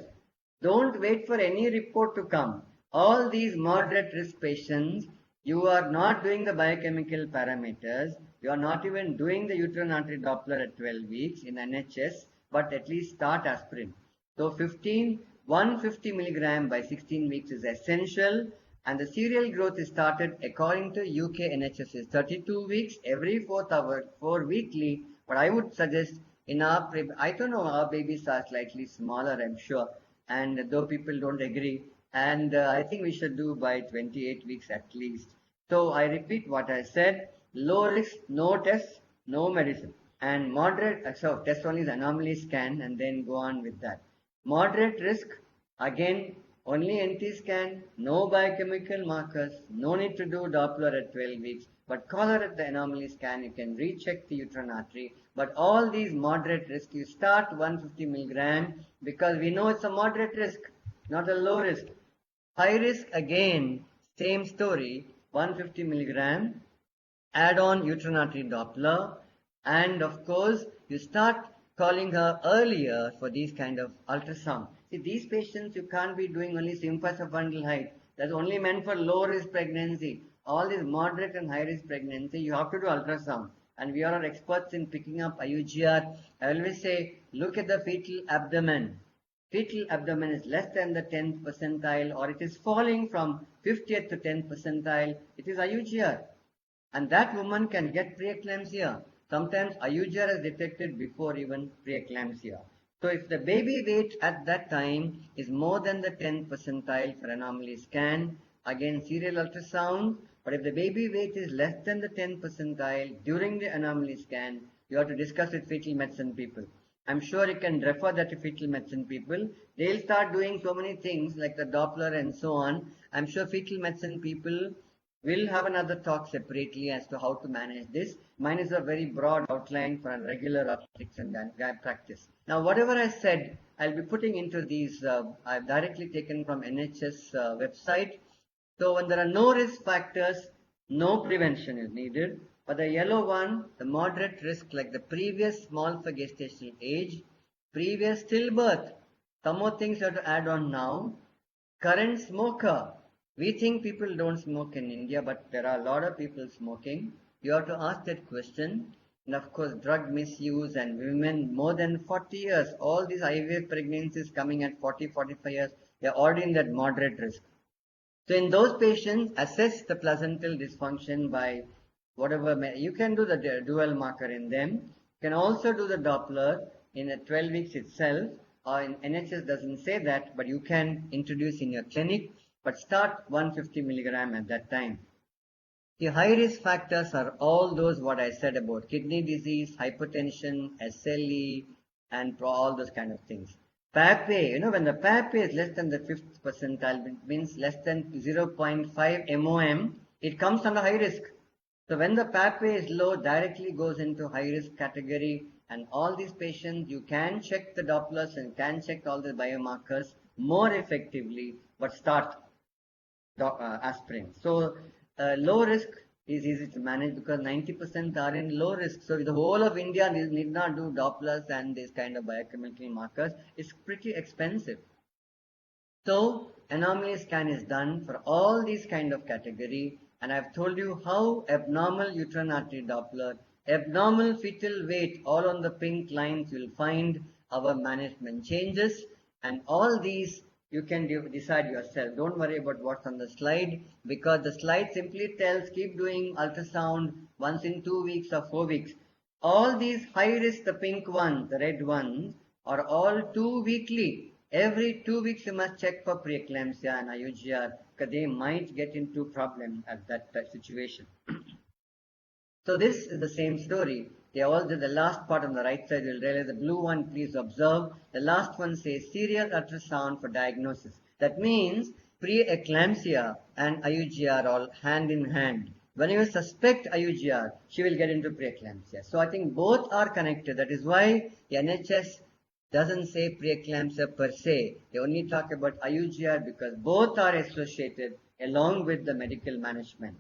Don't wait for any report to come. All these moderate risk patients, you are not doing the biochemical parameters. You are not even doing the uterine artery Doppler at 12 weeks in NHS, but at least start aspirin. So 150 milligram by 16 weeks is essential, and the serial growth is started according to UK NHS is 32 weeks every 4th hour, 4 weekly. But I would suggest I don't know, our babies are slightly smaller, I'm sure, and though people don't agree, and I think we should do by 28 weeks at least. So I repeat what I said: low risk, no test, no medicine, and moderate. So test only the anomaly scan, and then go on with that. Moderate risk, again, only NT scan, no biochemical markers, no need to do Doppler at 12 weeks, but color at the anomaly scan, you can recheck the uterine artery. But all these moderate risk, you start 150 milligram because we know it's a moderate risk, not a low risk. High risk, again, same story, 150 milligram, add on uterine artery Doppler, and of course, you start calling her earlier for these kind of ultrasound. See, these patients, you can't be doing only symphysis fundal height. That's only meant for low risk pregnancy. All these moderate and high risk pregnancy, you have to do ultrasound. And we are experts in picking up IUGR. I always say, look at the fetal abdomen. Fetal abdomen is less than the 10th percentile, or it is falling from 50th to 10th percentile. It is IUGR. And that woman can get preeclampsia. Sometimes IUGR is detected before even preeclampsia. So if the baby weight at that time is more than the 10th percentile for anomaly scan, again serial ultrasound. But if the baby weight is less than the 10th percentile during the anomaly scan, you have to discuss with fetal medicine people. I'm sure you can refer that to fetal medicine people. They'll start doing so many things like the Doppler and so on. I'm sure fetal medicine people will have another talk separately as to how to manage this. Mine is a very broad outline for a regular obstetrics and gynecology practice. Now, whatever I said, I'll be putting into these, I've directly taken from NHS website. So when there are no risk factors, no prevention is needed. But the yellow one, the moderate risk, like the previous small for gestational age, previous stillbirth, some more things you have to add on now. Current smoker. We think people don't smoke in India, but there are a lot of people smoking. You have to ask that question. And of course, drug misuse and women more than 40 years, all these IVF pregnancies coming at 40, 45 years, they are already in that moderate risk. So in those patients, assess the placental dysfunction by whatever, you can do the dual marker in them. You can also do the Doppler in the 12 weeks itself, or in NHS doesn't say that, but you can introduce in your clinic, but start 150 milligram at that time. The high risk factors are all those what I said about kidney disease, hypertension, SLE, and all those kind of things. PAPA, when the PAPA is less than the 5th percentile, it means less than 0.5 MOM, it comes under high risk. So when the PAPA is low, directly goes into high risk category, and all these patients, you can check the Dopplers and can check all the biomarkers more effectively, but start aspirin. So low risk is easy to manage because 90% are in low risk. So the whole of India need not do Dopplers and this kind of biochemical markers. It's pretty expensive. So anomaly scan is done for all these kind of category, and I've told you how abnormal uterine artery Doppler, abnormal fetal weight, all on the pink lines you'll find our management changes, and all these you can decide yourself. Don't worry about what's on the slide, because the slide simply tells keep doing ultrasound once in 2 weeks or 4 weeks. All these high risk, the pink ones, the red ones, are all 2 weekly. Every 2 weeks you must check for preeclampsia and IUGR, because they might get into problem at that situation. So this is the same story. They all did the last part on the right side. You'll realize the blue one, please observe. The last one says serial ultrasound for diagnosis. That means preeclampsia and IUGR all hand in hand. When you suspect IUGR, she will get into preeclampsia. So I think both are connected. That is why the NHS doesn't say preeclampsia per se. They only talk about IUGR because both are associated along with the medical management.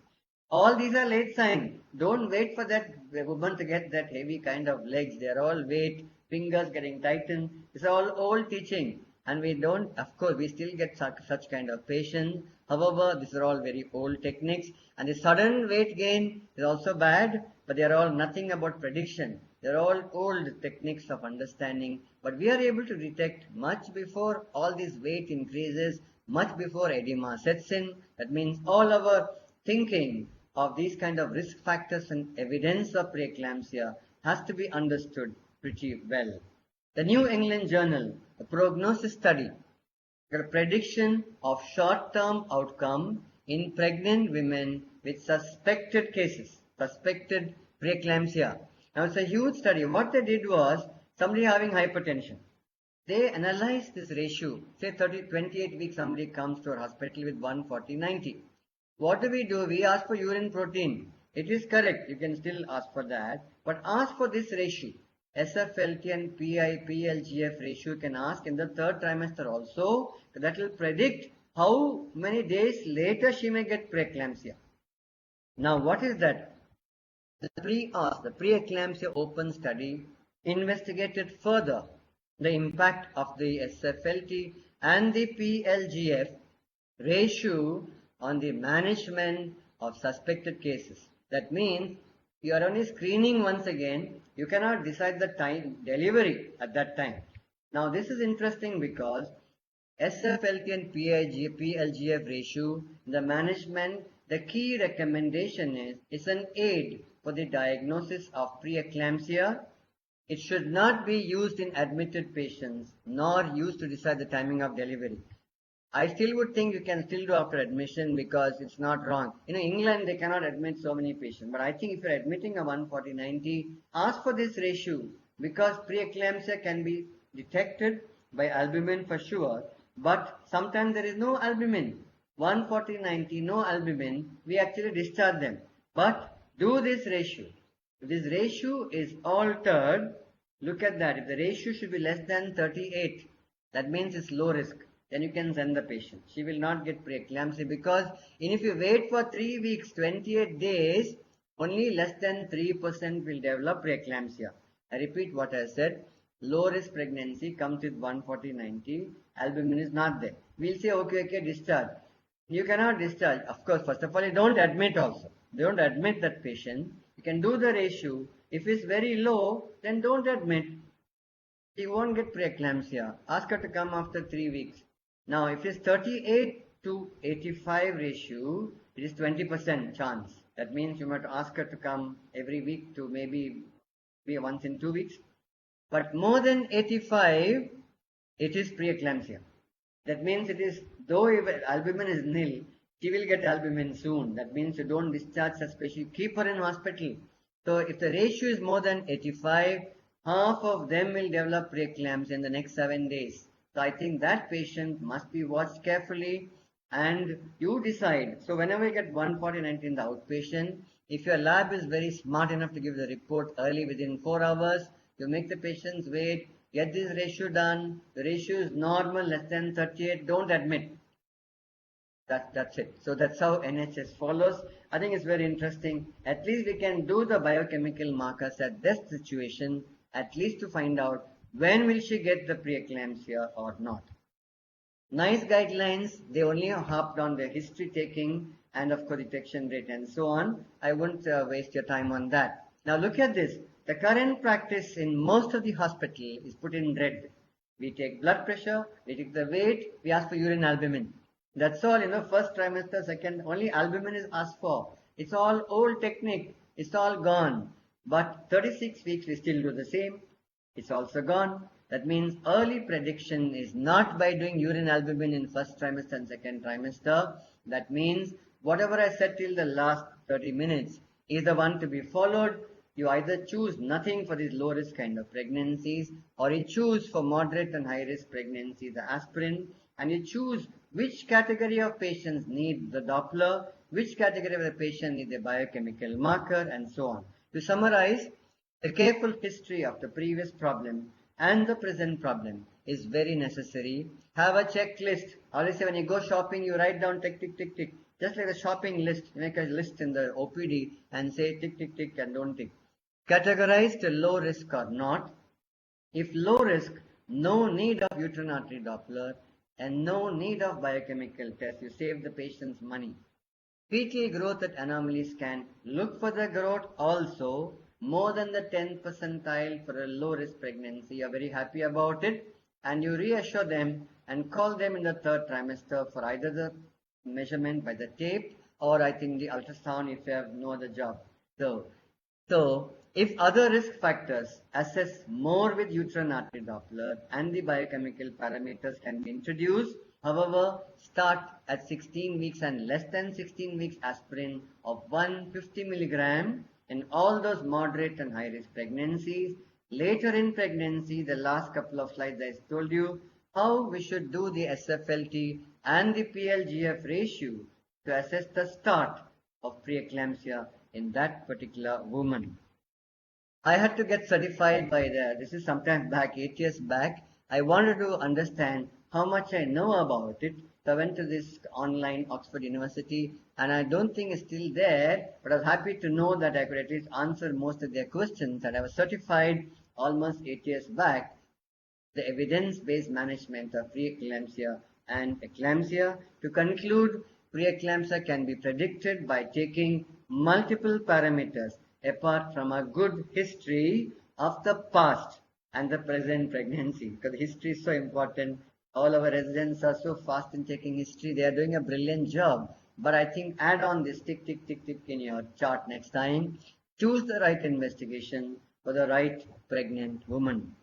All these are late signs. Don't wait for that woman to get that heavy kind of legs. They are all weight, fingers getting tightened. It's all old teaching. And we don't, of course, we still get such kind of patients. However, these are all very old techniques. And the sudden weight gain is also bad, but they are all nothing about prediction. They are all old techniques of understanding. But we are able to detect much before all this weight increases, much before edema sets in. That means all our thinking of these kind of risk factors and evidence of preeclampsia has to be understood pretty well. The New England Journal, a prognosis study, a prediction of short-term outcome in pregnant women with suspected cases, suspected preeclampsia. Now it's a huge study. What they did was somebody having hypertension. They analyzed this ratio. Say 28 weeks somebody comes to our hospital with 140/90. What do? We ask for urine protein. It is correct. You can still ask for that. But ask for this ratio. SFLT and PLGF ratio you can ask in the third trimester also. That will predict how many days later she may get preeclampsia. Now what is that? The preeclampsia open study investigated further the impact of the SFLT and the PLGF ratio on the management of suspected cases. That means you are only screening once again. You cannot decide the time delivery at that time. Now this is interesting because SFLT and PLGF ratio in the management, the key recommendation is it's an aid for the diagnosis of preeclampsia. It should not be used in admitted patients nor used to decide the timing of delivery. I still would think you can still do after admission because it's not wrong. In England, they cannot admit so many patients. But I think if you're admitting a 140/90, ask for this ratio because preeclampsia can be detected by albumin for sure. But sometimes there is no albumin. 140/90, no albumin, we actually discharge them. But do this ratio. If this ratio is altered, look at that. If the ratio should be less than 38, that means it's low risk. Then you can send the patient. She will not get preeclampsia because if you wait for 3 weeks, 28 days, only less than 3% will develop preeclampsia. I repeat what I said. Low risk pregnancy comes with 140/90. Albumin is not there. We'll say, okay, discharge. You cannot discharge. Of course, first of all, you don't admit also. Don't admit that patient. You can do the ratio. If it's very low, then don't admit. She won't get preeclampsia. Ask her to come after 3 weeks. Now, if it's 38/85 ratio, it is 20% chance. That means you might ask her to come every week to maybe once in 2 weeks. But more than 85, it is preeclampsia. That means it is, though albumin is nil, she will get albumin soon. That means you don't discharge such patient. Keep her in hospital. So if the ratio is more than 85, half of them will develop preeclampsia in the next 7 days. So I think that patient must be watched carefully and you decide. So whenever you get 140/90 in the outpatient, if your lab is very smart enough to give the report early within 4 hours, you make the patients wait, get this ratio done. The ratio is normal, less than 38, don't admit. That's it. So that's how NHS follows. I think it's very interesting. At least we can do the biochemical markers at this situation, at least to find out when will she get the preeclampsia or not. Nice guidelines. They only harped on the history taking and of course detection rate and so on. I won't waste your time on that. Now look at this. The current practice in most of the hospital is put in red. We take blood pressure, we take the weight, we ask for urine albumin. That's all, first trimester, second, only albumin is asked for. It's all old technique. It's all gone. But 36 weeks we still do the same. It's also gone. That means early prediction is not by doing urine albumin in first trimester and second trimester. That means whatever I said till the last 30 minutes is the one to be followed. You either choose nothing for these low risk kind of pregnancies or you choose for moderate and high risk pregnancies the aspirin, and you choose which category of patients need the Doppler, which category of the patient need the biochemical marker and so on. To summarize, the careful history of the previous problem and the present problem is very necessary. Have a checklist. I always say when you go shopping, you write down tick, tick, tick, tick. Just like a shopping list, you make a list in the OPD and say tick, tick, tick and don't tick. Categorize to low risk or not. If low risk, no need of uterine artery Doppler and no need of biochemical test. You save the patient's money. Fetal growth at anomaly scan. Look for the growth also more than the 10th percentile for a low risk pregnancy. You are very happy about it and you reassure them and call them in the third trimester for either the measurement by the tape or I think the ultrasound if you have no other job. So If other risk factors assess more with uterine artery Doppler and the biochemical parameters can be introduced, however, start at 16 weeks and less than 16 weeks aspirin of 150 milligram in all those moderate and high risk pregnancies. Later in pregnancy, the last couple of slides I told you how we should do the SFLT and the PLGF ratio to assess the start of preeclampsia in that particular woman. I had to get certified by this is sometime back, 8 years back. I wanted to understand how much I know about it. So I went to this online Oxford University, and I don't think it's still there, but I was happy to know that I could at least answer most of their questions, and I was certified almost 8 years back, the evidence-based management of preeclampsia and eclampsia. To conclude, preeclampsia can be predicted by taking multiple parameters apart from a good history of the past and the present pregnancy, because history is so important. All our residents are so fast in taking history. They are doing a brilliant job. But I think add on this tick, tick, tick, tick in your chart next time. Choose the right investigation for the right pregnant woman.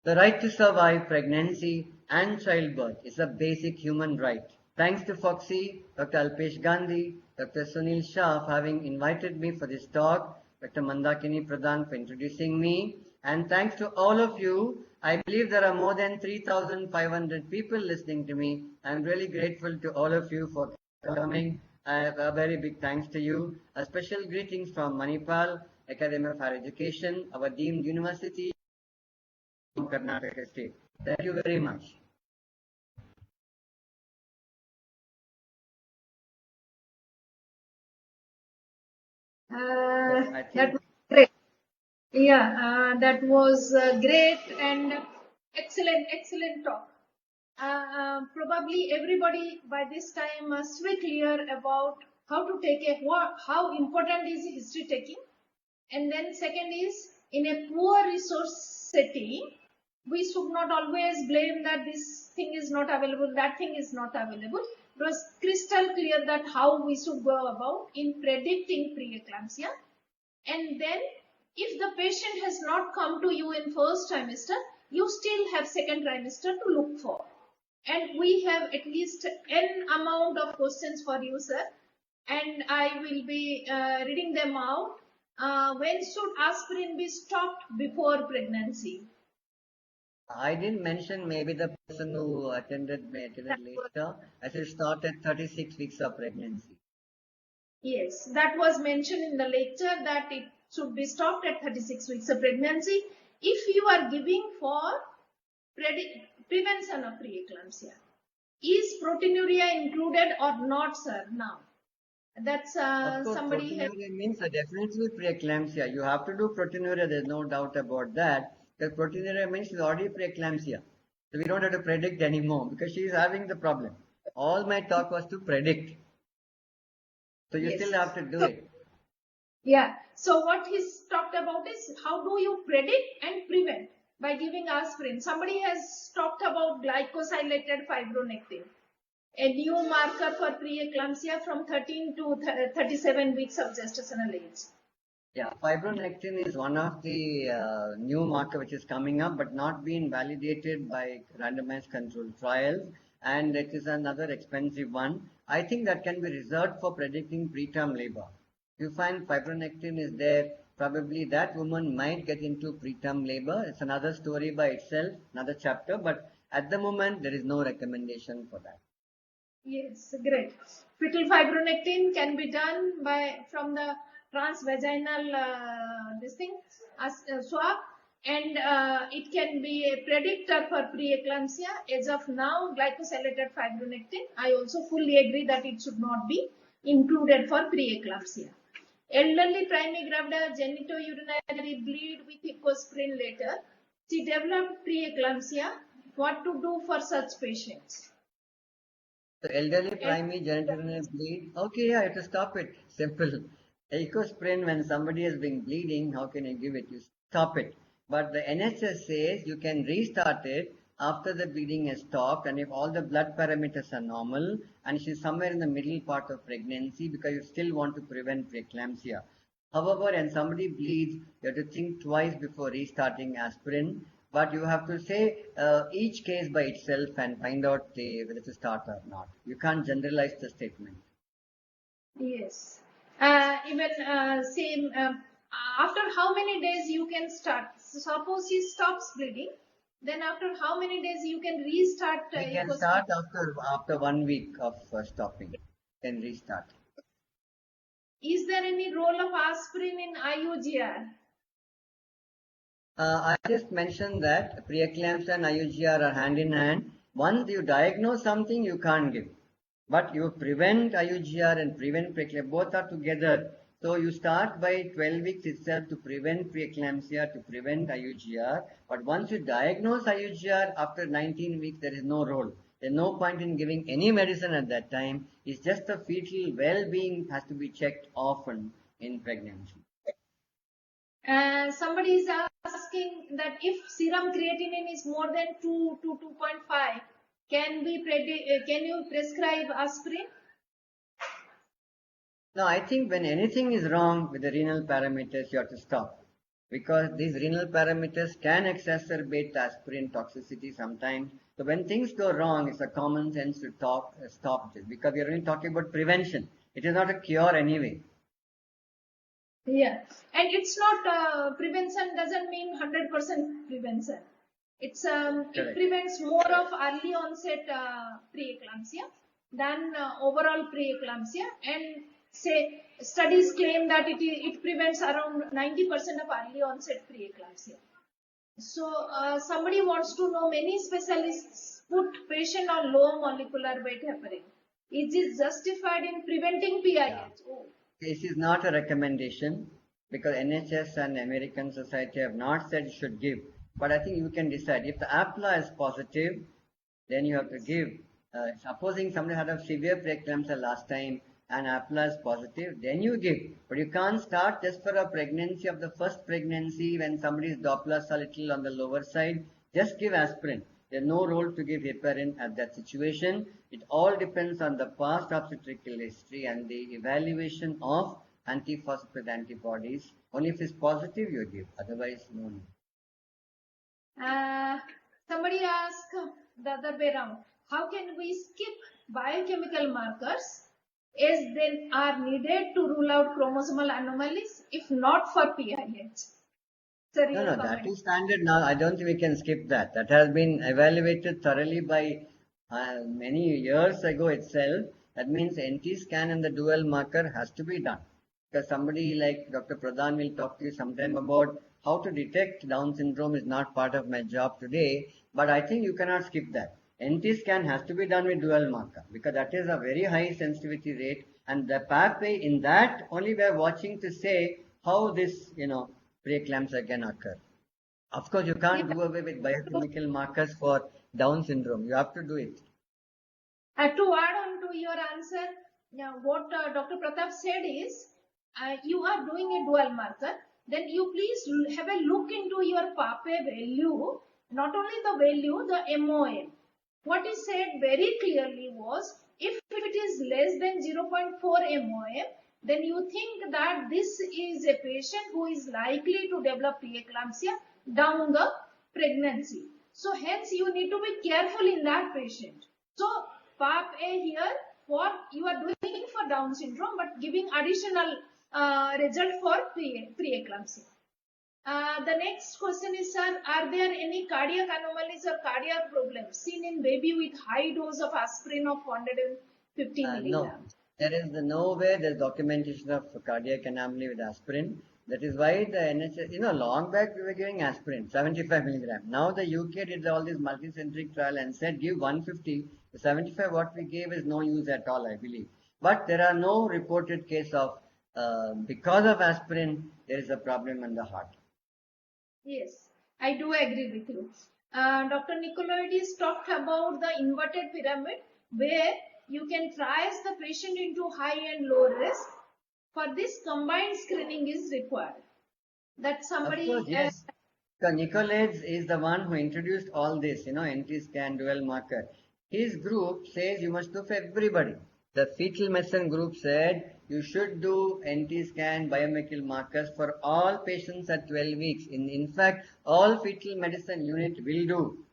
The right to survive pregnancy and childbirth is a basic human right. Thanks to Foxy, Dr. Alpesh Gandhi, Dr. Sunil Shah for having invited me for this talk, Dr. Mandakini Pradhan for introducing me, and thanks to all of you. I believe there are more than 3,500 people listening to me. I'm really grateful to all of you for coming. A very big thanks to you. A special greetings from Manipal Academy of Higher Education, our deemed university in Karnataka State. Thank you very much. That was great. Yeah, that was great and excellent talk. Probably everybody by this time must be clear about how to take how important is history taking. And then second is, in a poor resource setting, we should not always blame that this thing is not available, that thing is not available. It was crystal clear that how we should go about in predicting preeclampsia. And then if the patient has not come to you in first trimester, you still have second trimester to look for. And we have at least n amount of questions for you, sir. And I will be reading them out. When should aspirin be stopped before pregnancy? I didn't mention maybe the person who attended later. I should start at 36 weeks of pregnancy. Yes, that was mentioned in the lecture that it should be stopped at 36 weeks of pregnancy if you are giving for prevention of preeclampsia. Is proteinuria included or not, sir? Now, that's of course, somebody proteinuria means definitely preeclampsia. You have to do proteinuria. There's no doubt about that. Because proteinuria means it's already preeclampsia. So we don't have to predict anymore because she is having the problem. All my talk was to predict. So you still have to do it. Yeah. So what he's talked about is how do you predict and prevent by giving aspirin. Somebody has talked about glycosylated fibronectin, a new marker for preeclampsia from 13 to 37 weeks of gestational age. Yeah, fibronectin is one of the new marker which is coming up, but not being validated by randomized controlled trials, and it is another expensive one. I think that can be reserved for predicting preterm labor. If you find fibronectin is there, probably that woman might get into preterm labor. It's another story by itself, another chapter, but at the moment there is no recommendation for that. Yes, great. Fetal fibronectin can be done from the transvaginal swab, and it can be a predictor for preeclampsia. As of now, glycosylated fibronectin, I also fully agree that it should not be included for preeclampsia. Elderly primary gravida genitourinary bleed with ecosprin later. She developed preeclampsia. What to do for such patients? So elderly primary genitourinary bleed. Okay, yeah, you have to stop it. Simple. Ecosprin, when somebody is being bleeding, how can you give it? You stop it. But the NHS says you can restart it after the bleeding has stopped, and if all the blood parameters are normal, and she's somewhere in the middle part of pregnancy, because you still want to prevent preeclampsia. However, when somebody bleeds, you have to think twice before restarting aspirin. But you have to say each case by itself and find out whether to start or not. You can't generalize the statement. Yes. Even same. After how many days you can start? Suppose he stops bleeding, then after how many days you can restart? We can start after 1 week of stopping, then restart. Is there any role of aspirin in IUGR? I just mentioned that preeclampsia and IUGR are hand in hand. Once you diagnose something, you can't give. But you prevent IUGR and prevent preeclampsia, both are together. So you start by 12 weeks itself to prevent preeclampsia, to prevent IUGR. But once you diagnose IUGR after 19 weeks, there is no role. There's no point in giving any medicine at that time. It's just the fetal well-being has to be checked often in pregnancy. Somebody is asking that if serum creatinine is more than 2 to 2.5, can you prescribe aspirin? No, I think when anything is wrong with the renal parameters, you have to stop. Because these renal parameters can exacerbate aspirin toxicity sometimes. So when things go wrong, it's a common sense to stop this. Because we are only talking about prevention. It is not a cure anyway. Yeah, and it's not prevention doesn't mean 100% prevention. It prevents more of early onset preeclampsia than overall preeclampsia, and say studies claim that it prevents around 90% of early onset preeclampsia. So somebody wants to know, many specialists put patient on low molecular weight heparin. Is it justified in preventing PIH? Yeah. This is not a recommendation because NHS and American Society have not said you should give. But I think you can decide. If the APLA is positive, then you have to give. Supposing somebody had a severe preeclampsia last time and APLA is positive, then you give. But you can't start just for a pregnancy of the first pregnancy when somebody's Dopplers are a little on the lower side. Just give aspirin. There's no role to give heparin at that situation. It all depends on the past obstetrical history and the evaluation of antiphospholipid antibodies. Only if it's positive, you give. Otherwise, no need. Somebody asked the other way around. How can we skip biochemical markers as they are needed to rule out chromosomal anomalies, if not for PIH? No, that is standard now. I don't think we can skip that. That has been evaluated thoroughly by many years ago itself. That means NT scan and the dual marker has to be done. Because somebody like Dr. Pradhan will talk to you sometime about how to detect Down syndrome is not part of my job today. But I think you cannot skip that. NT scan has to be done with dual marker because that is a very high sensitivity rate. And the pathway in that only we are watching to say how this, preeclampsia can occur. Of course, you can't do away with biochemical markers for Down syndrome. You have to do it. To add on to your answer, what Dr. Pratap said is, you are doing a dual marker, then you please have a look into your PAPE value, not only the value, the MOM. What is said very clearly was, if it is less than 0.4 MOM, then you think that this is a patient who is likely to develop preeclampsia down the pregnancy. So hence you need to be careful in that patient. So PAPA here, for you are doing for Down syndrome but giving additional result for preeclampsia. The next question is, sir, are there any cardiac anomalies or cardiac problems seen in baby with high dose of aspirin of 150 milligrams? No, there is no way there's documentation of cardiac anomaly with aspirin. That is why the NHS, long back we were giving aspirin, 75 milligram. Now the UK did all this multicentric trial and said give 150. The 75 what we gave is no use at all, I believe. But there are no reported case of because of aspirin there is a problem in the heart. Yes, I do agree with you. Dr. Nicoloides talked about the inverted pyramid where you can triage the patient into high and low risk. For this, combined screening is required. That somebody... Of course, yes. So Nicolaidis is the one who introduced all this, NT scan, dual marker. His group says you must do for everybody. The fetal medicine group said you should do NT scan biochemical markers for all patients at 12 weeks. In fact, all fetal medicine unit will do.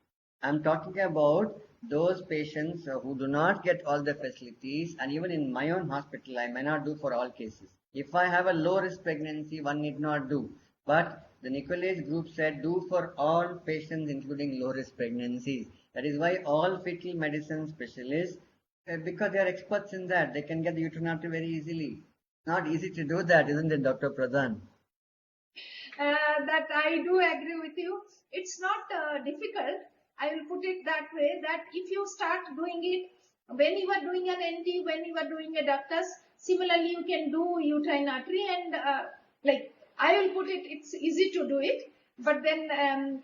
I'm talking about those patients who do not get all the facilities, and even in my own hospital, I may not do for all cases. If I have a low risk pregnancy, one need not do. But the Nicholas group said do for all patients, including low risk pregnancies. That is why all fetal medicine specialists, because they are experts in that, they can get the uterine very easily. Not easy to do that, isn't it, Dr. Pradhan? That I do agree with you. It's not difficult. I will put it that way, that if you start doing it when you are doing an NT, when you are doing a ductus, similarly you can do uterine artery, and like I will put it, it's easy to do it. But then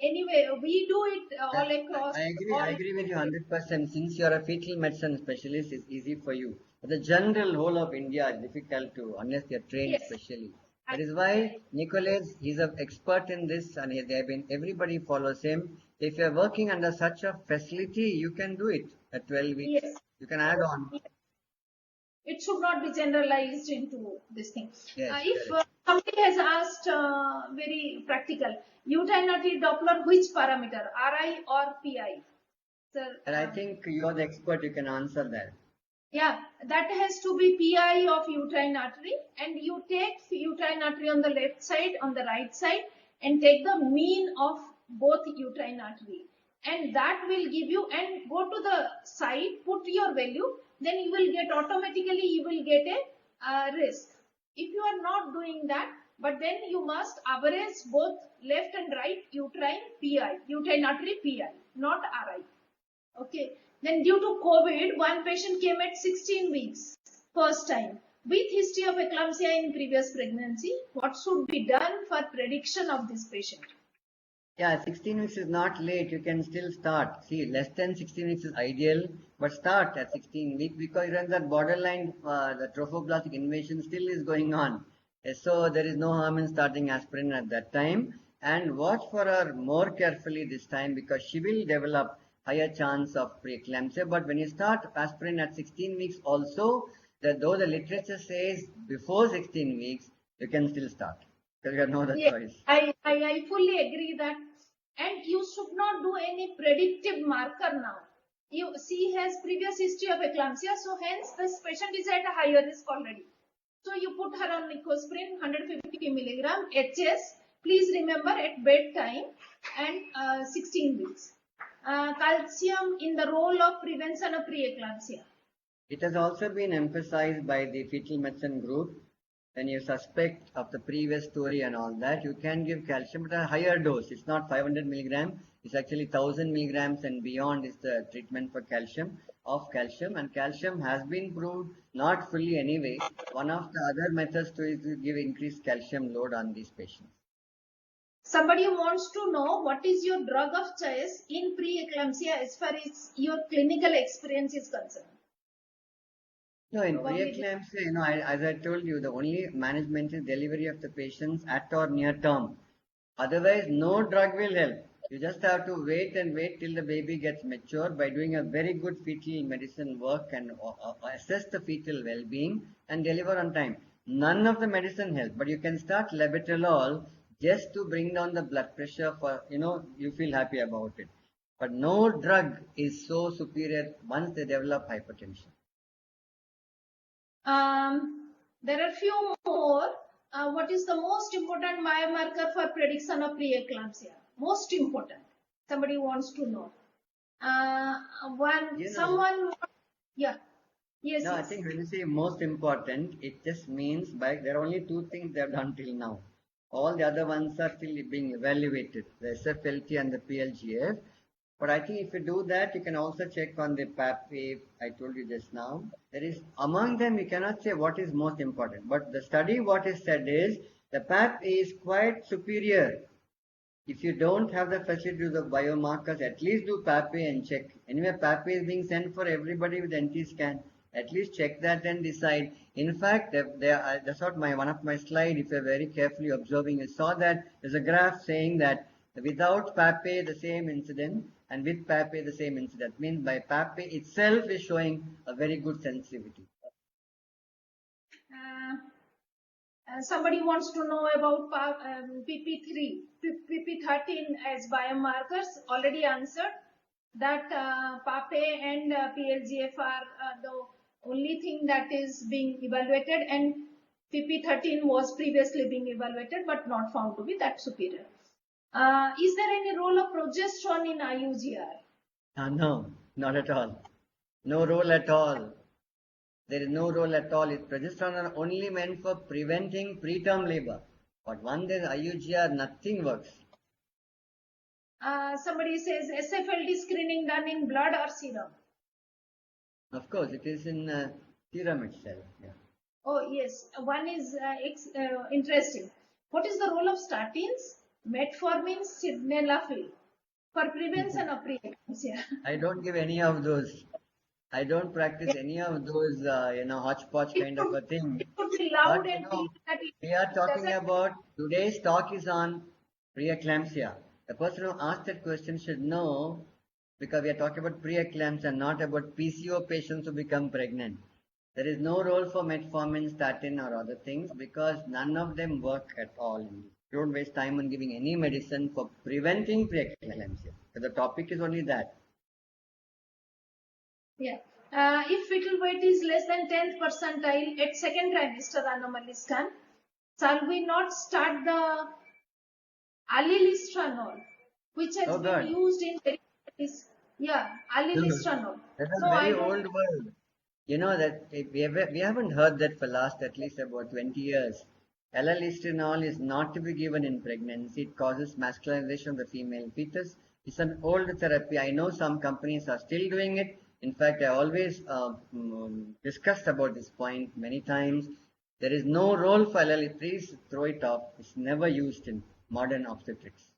anyway, we do it all across. I agree with you 100%. Since you are a fetal medicine specialist, it's easy for you. But the general whole of India is difficult to, unless they are trained Yes. specially. That is why Nicholas, he's an expert in this, and they have been, everybody follows him. If you are working under such a facility, you can do it at 12 weeks. Yes. You can add on. It should not be generalized into this thing. Yes, If correct. somebody has asked very practical, uterine artery Doppler, which parameter, RI or PI? Sir, And I think you are the expert, you can answer that. yeah, that has to be PI of uterine artery, and you take uterine artery on the left side, on the right side, and take the mean of both uterine artery, and that will give you, and go to the side, put your value, then you will get automatically, you will get a risk. If you are not doing that, but then you must average both left and right uterine PI, uterine artery PI, not RI. Okay. Then due to COVID, one patient came at 16 weeks, first time, with history of eclampsia in previous pregnancy. What should be done for prediction of this patient? Yeah, 16 weeks is not late. You can still start. See, less than 16 weeks is ideal, but start at 16 weeks because when that borderline, the trophoblastic invasion still is going on. So there is no harm in starting aspirin at that time. And watch for her more carefully this time because she will develop higher chance of preeclampsia. But when you start aspirin at 16 weeks also, though the literature says before 16 weeks, you can still start because you have no other Yes, choice. I fully agree that, and you should not do any predictive marker now. You see, has previous history of eclampsia, so hence this patient is at a higher risk already. So you put her on nicosprin 150 milligram HS. Please remember at bedtime and 16 weeks. Calcium in the role of prevention of preeclampsia. It has also been emphasized by the fetal medicine group. When you suspect of the previous story and all that, you can give calcium at a higher dose. It's not 500 milligram. It's actually 1000 milligrams and beyond is the treatment for calcium, and calcium has been proved, not fully anyway. One of the other methods to is to give increased calcium load on these patients. Somebody wants to know what is your drug of choice in preeclampsia as far as your clinical experience is concerned. No, in Probably- preeclampsia, as I told you, the only management is delivery of the patients at or near term. Otherwise, no drug will help. You just have to wait and wait till the baby gets mature by doing a very good fetal medicine work and assess the fetal well-being and deliver on time. None of the medicine helps, but you can start labetalol just to bring down the blood pressure for, you feel happy about it. But no drug is so superior once they develop hypertension. There are few more. What is the most important biomarker for prediction of preeclampsia? Most important. Somebody wants to know. Yeah. Yes. No, I yes. think when you say most important, it just means there are only two things they have done till now. All the other ones are still being evaluated, the SFLT and the PLGF. But I think if you do that, you can also check on the PAP-A, I told you just now. There is, among them, you cannot say what is most important. But the study, what is said is, the PAP-A is quite superior. If you don't have the facility to do the biomarkers, at least do PAP-A and check. Anyway, PAP-A is being sent for everybody with NT scan. At least check that and decide. In fact, that's what one of my slides, if you're very carefully observing, you saw that there's a graph saying that without PAP-A, the same incident, and with PAP-A, the same incident. Means by PAP-A itself is showing a very good sensitivity. Somebody wants to know about PP3, PP13 as biomarkers. Already answered that PAPE and PLGF are the only thing that is being evaluated, and PP13 was previously being evaluated but not found to be that superior. Is there any role of progesterone in IUGR? No, not at all. No role at all. There is no role at all. Progesterone are only meant for preventing preterm labor. But once there is IUGR, nothing works. Somebody says SFLD screening done in blood or serum? Of course, it is in serum itself. Yeah. Oh yes, one is interesting. What is the role of statins, metformin, sildenafil for prevention of preeclampsia? I don't give any of those. I don't practice any of those, hodgepodge kind of a thing. It could be loud But, and clear that we are talking doesn't- about today's talk is on preeclampsia. The person who asked that question should know, because we are talking about preeclampsia, not about PCO patients who become pregnant. There is no role for metformin, statin, or other things because none of them work at all. Don't waste time on giving any medicine for preventing preeclampsia. So the topic is only that. Yeah. If fetal weight is less than 10th percentile at second trimester anomaly scan, shall we not start the allilisranol, which has been God. used in allilisranol. That's a No, I very don't. old word. You know that we haven't heard that for last at least about 20 years. Allilistinol is not to be given in pregnancy. It causes masculinization of the female fetus. It's an old therapy. I know some companies are still doing it. In fact, I always discussed about this point many times. There is no role for LLE. Please throw it off. It's never used in modern obstetrics.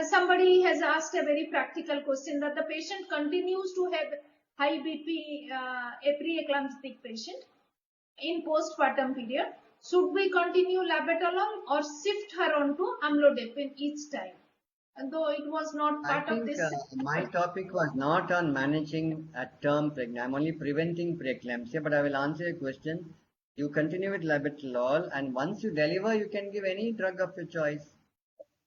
Somebody has asked a very practical question that the patient continues to have high BP, a preeclamptic patient in postpartum period. Should we continue labetalol or shift her onto amlodipine each time? Though it was not I part of think this. my topic was not on managing at term pregnancy. I'm only preventing preeclampsia, but I will answer your question. You continue with labetalol, and once you deliver, you can give any drug of your choice.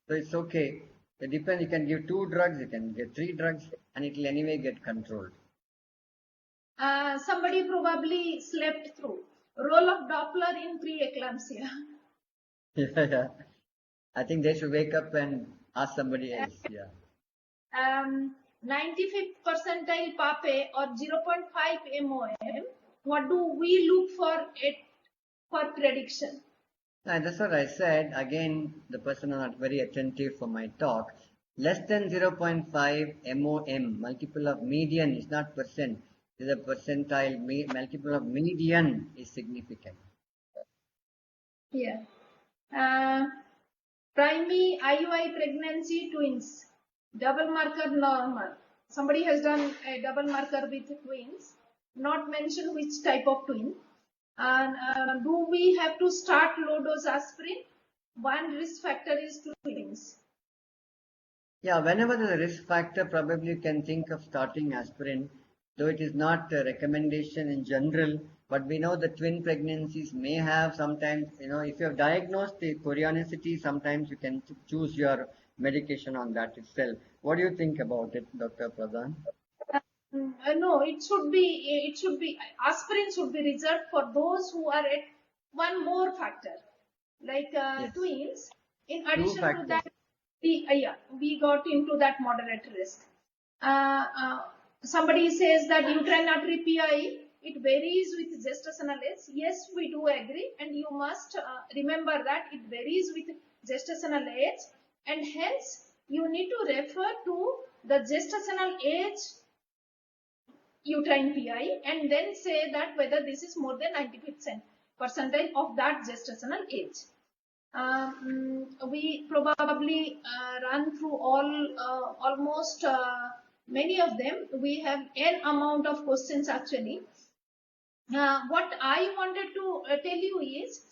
So it's okay. It depends. You can give 2 drugs, you can get 3 drugs, and it will anyway get controlled. Somebody probably slept through. Role of Doppler in preeclampsia. Yeah. I think they should wake up and ask somebody else. Yeah. 95th percentile PAPE or 0.5 MOM. What do we look for it for prediction? And that's what I said. Again, the person is not very attentive for my talk. Less than 0.5 MOM, multiple of median, is not percent. Is a percentile, multiple of median is significant. Yeah. Primary IUI pregnancy twins, double marker normal. Somebody has done a double marker with twins, not mention which type of twin. And do we have to start low dose aspirin? One risk factor is twins. Yeah, whenever there's a risk factor, probably you can think of starting aspirin, though it is not a recommendation in general. But we know the twin pregnancies may have sometimes, if you have diagnosed the chorionicity, sometimes you can choose your medication on that itself. What do you think about it, Dr. Pradhan? No, it should be aspirin should be reserved for those who are at one more factor, like Yes. twins. In addition to factors. that, we got into that moderate risk. Somebody says that uterine artery PI, it varies with gestational age. Yes, we do agree, and you must remember that it varies with gestational age, and hence you need to refer to the gestational age uterine PI and then say that whether this is more than 95th percentile of that gestational age. We probably run through almost many of them. We have n amount of questions actually. What I wanted to tell you is,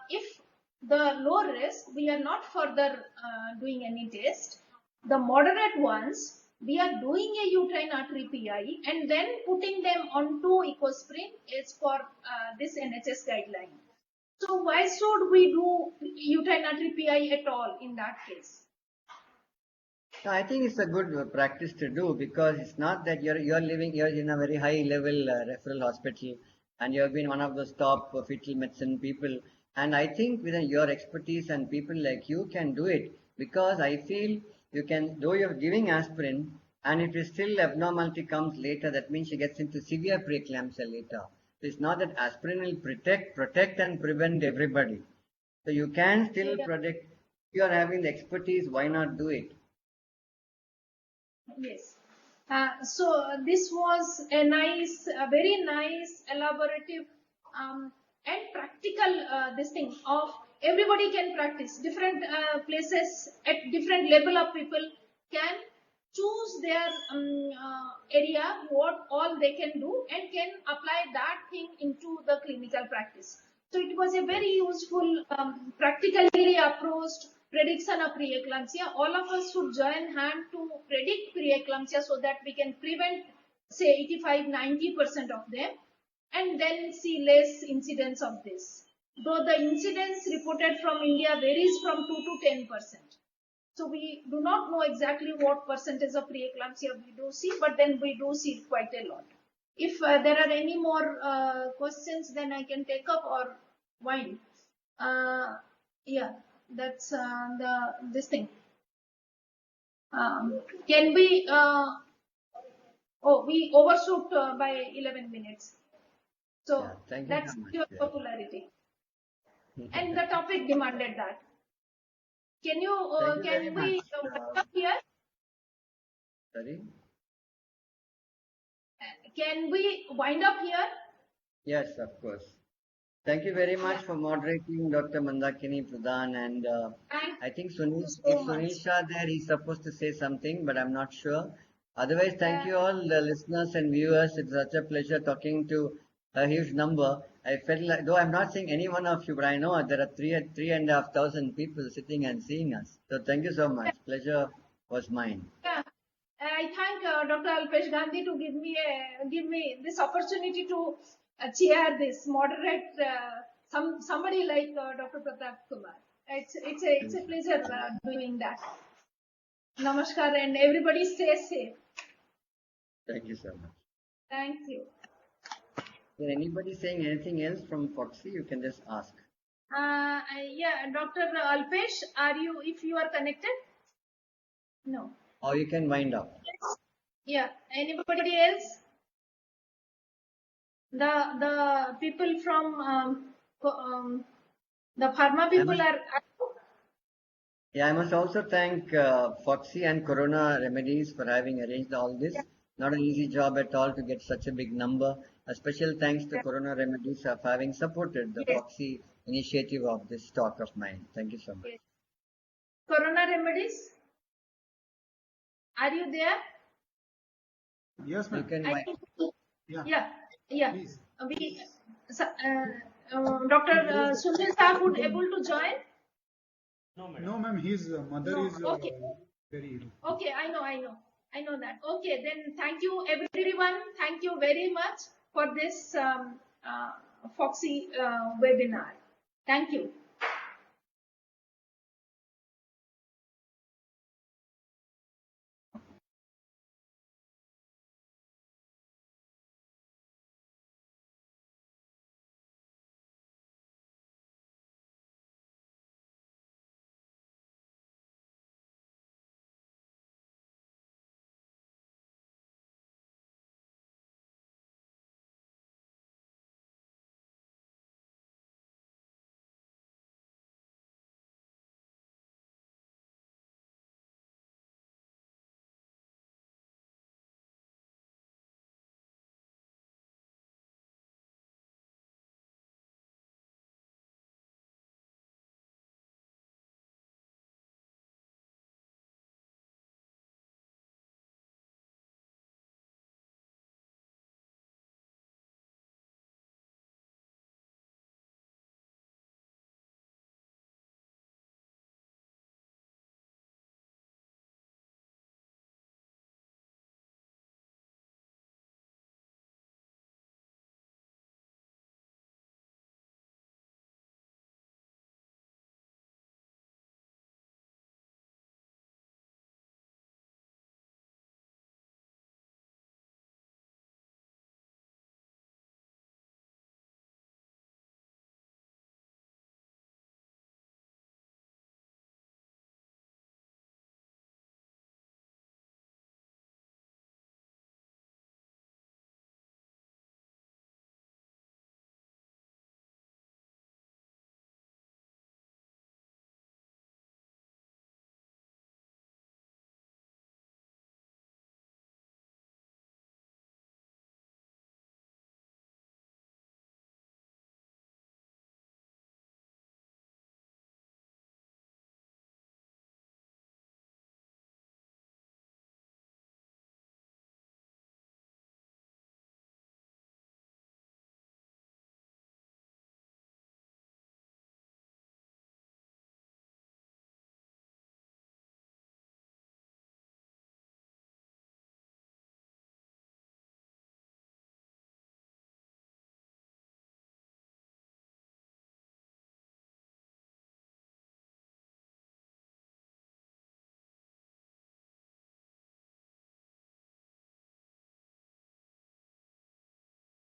if the low risk, we are not further doing any test. The moderate ones, we are doing a uterine artery PI and then putting them onto ecosprin is for this NHS guideline. So why should we do utinary PI at all in that case? No, I think it's a good practice to do, because it's not that you're in a very high level referral hospital and you have been one of those top fetal medicine people, and I think with your expertise and people like you can do it, because I feel you can, though you're giving aspirin and if it still abnormality comes later, that means she gets into severe preeclampsia later. So it's not that aspirin will protect and prevent everybody. So you can still protect. If you are having the expertise, why not do it? Yes. So this was a very nice, elaborative and practical this thing of everybody can practice. Different places at different level of people can choose their area, what all they can do, and can apply that thing into the clinical practice. So it was a very useful, practically approached prediction of preeclampsia. All of us should join hand to predict preeclampsia so that we can prevent, say, 85-90% of them, and then see less incidence of this. Though the incidence reported from India varies from 2 to 10%. So we do not know exactly what percentage of preeclampsia we do see, but then we do see quite a lot. If there are any more questions, then I can take up or wind. Yeah, that's this thing. Can we? We overshoot by 11 minutes. So Yeah, thank you that's so much. your Yeah. popularity, and the topic demanded that. Can you? Thank you very Can we much. up here? Sorry? Can we wind up here? Yes, of course. Thank you very much for moderating, Dr. Mandakini Pradhan. And Thank I think Sunil, you so if much. Sunil Shah there, he's supposed to say something, but I'm not sure. Otherwise, thank you all the listeners and viewers. It's such a pleasure talking to a huge number. I felt like, though I'm not seeing any one of you, but I know there are 3,500 people sitting and seeing us. So thank you so much. Pleasure was mine. Yeah. I thank Dr. Alpesh Gandhi to give me this opportunity to chair this, moderate somebody like Dr. Pratap Kumar. It's a pleasure doing that. Namaskar, and everybody stay safe. Thank you so much. Thank you. Is anybody saying anything else from Foxy? You can just ask. Yeah, Dr. Alpesh, if you are connected? No. Or you can wind up. Yeah. Anybody else? The people from the pharma people are. Yeah, I must also thank Foxy and Corona Remedies for having arranged all this. Not an easy job at all to get such a big number. A special thanks to Corona Remedies for having supported the Foxy initiative of this talk of mine. Thank you so much. Yes. Corona Remedies, are you there? Yes, You ma'am. can I wind think, Yeah. yeah. Please. Dr. Sunil Shah would able to join? No, ma'am. His mother No. is Okay. very ill. Okay, I know that. Okay, then thank you everyone. Thank you very much for this Foxy webinar. Thank you.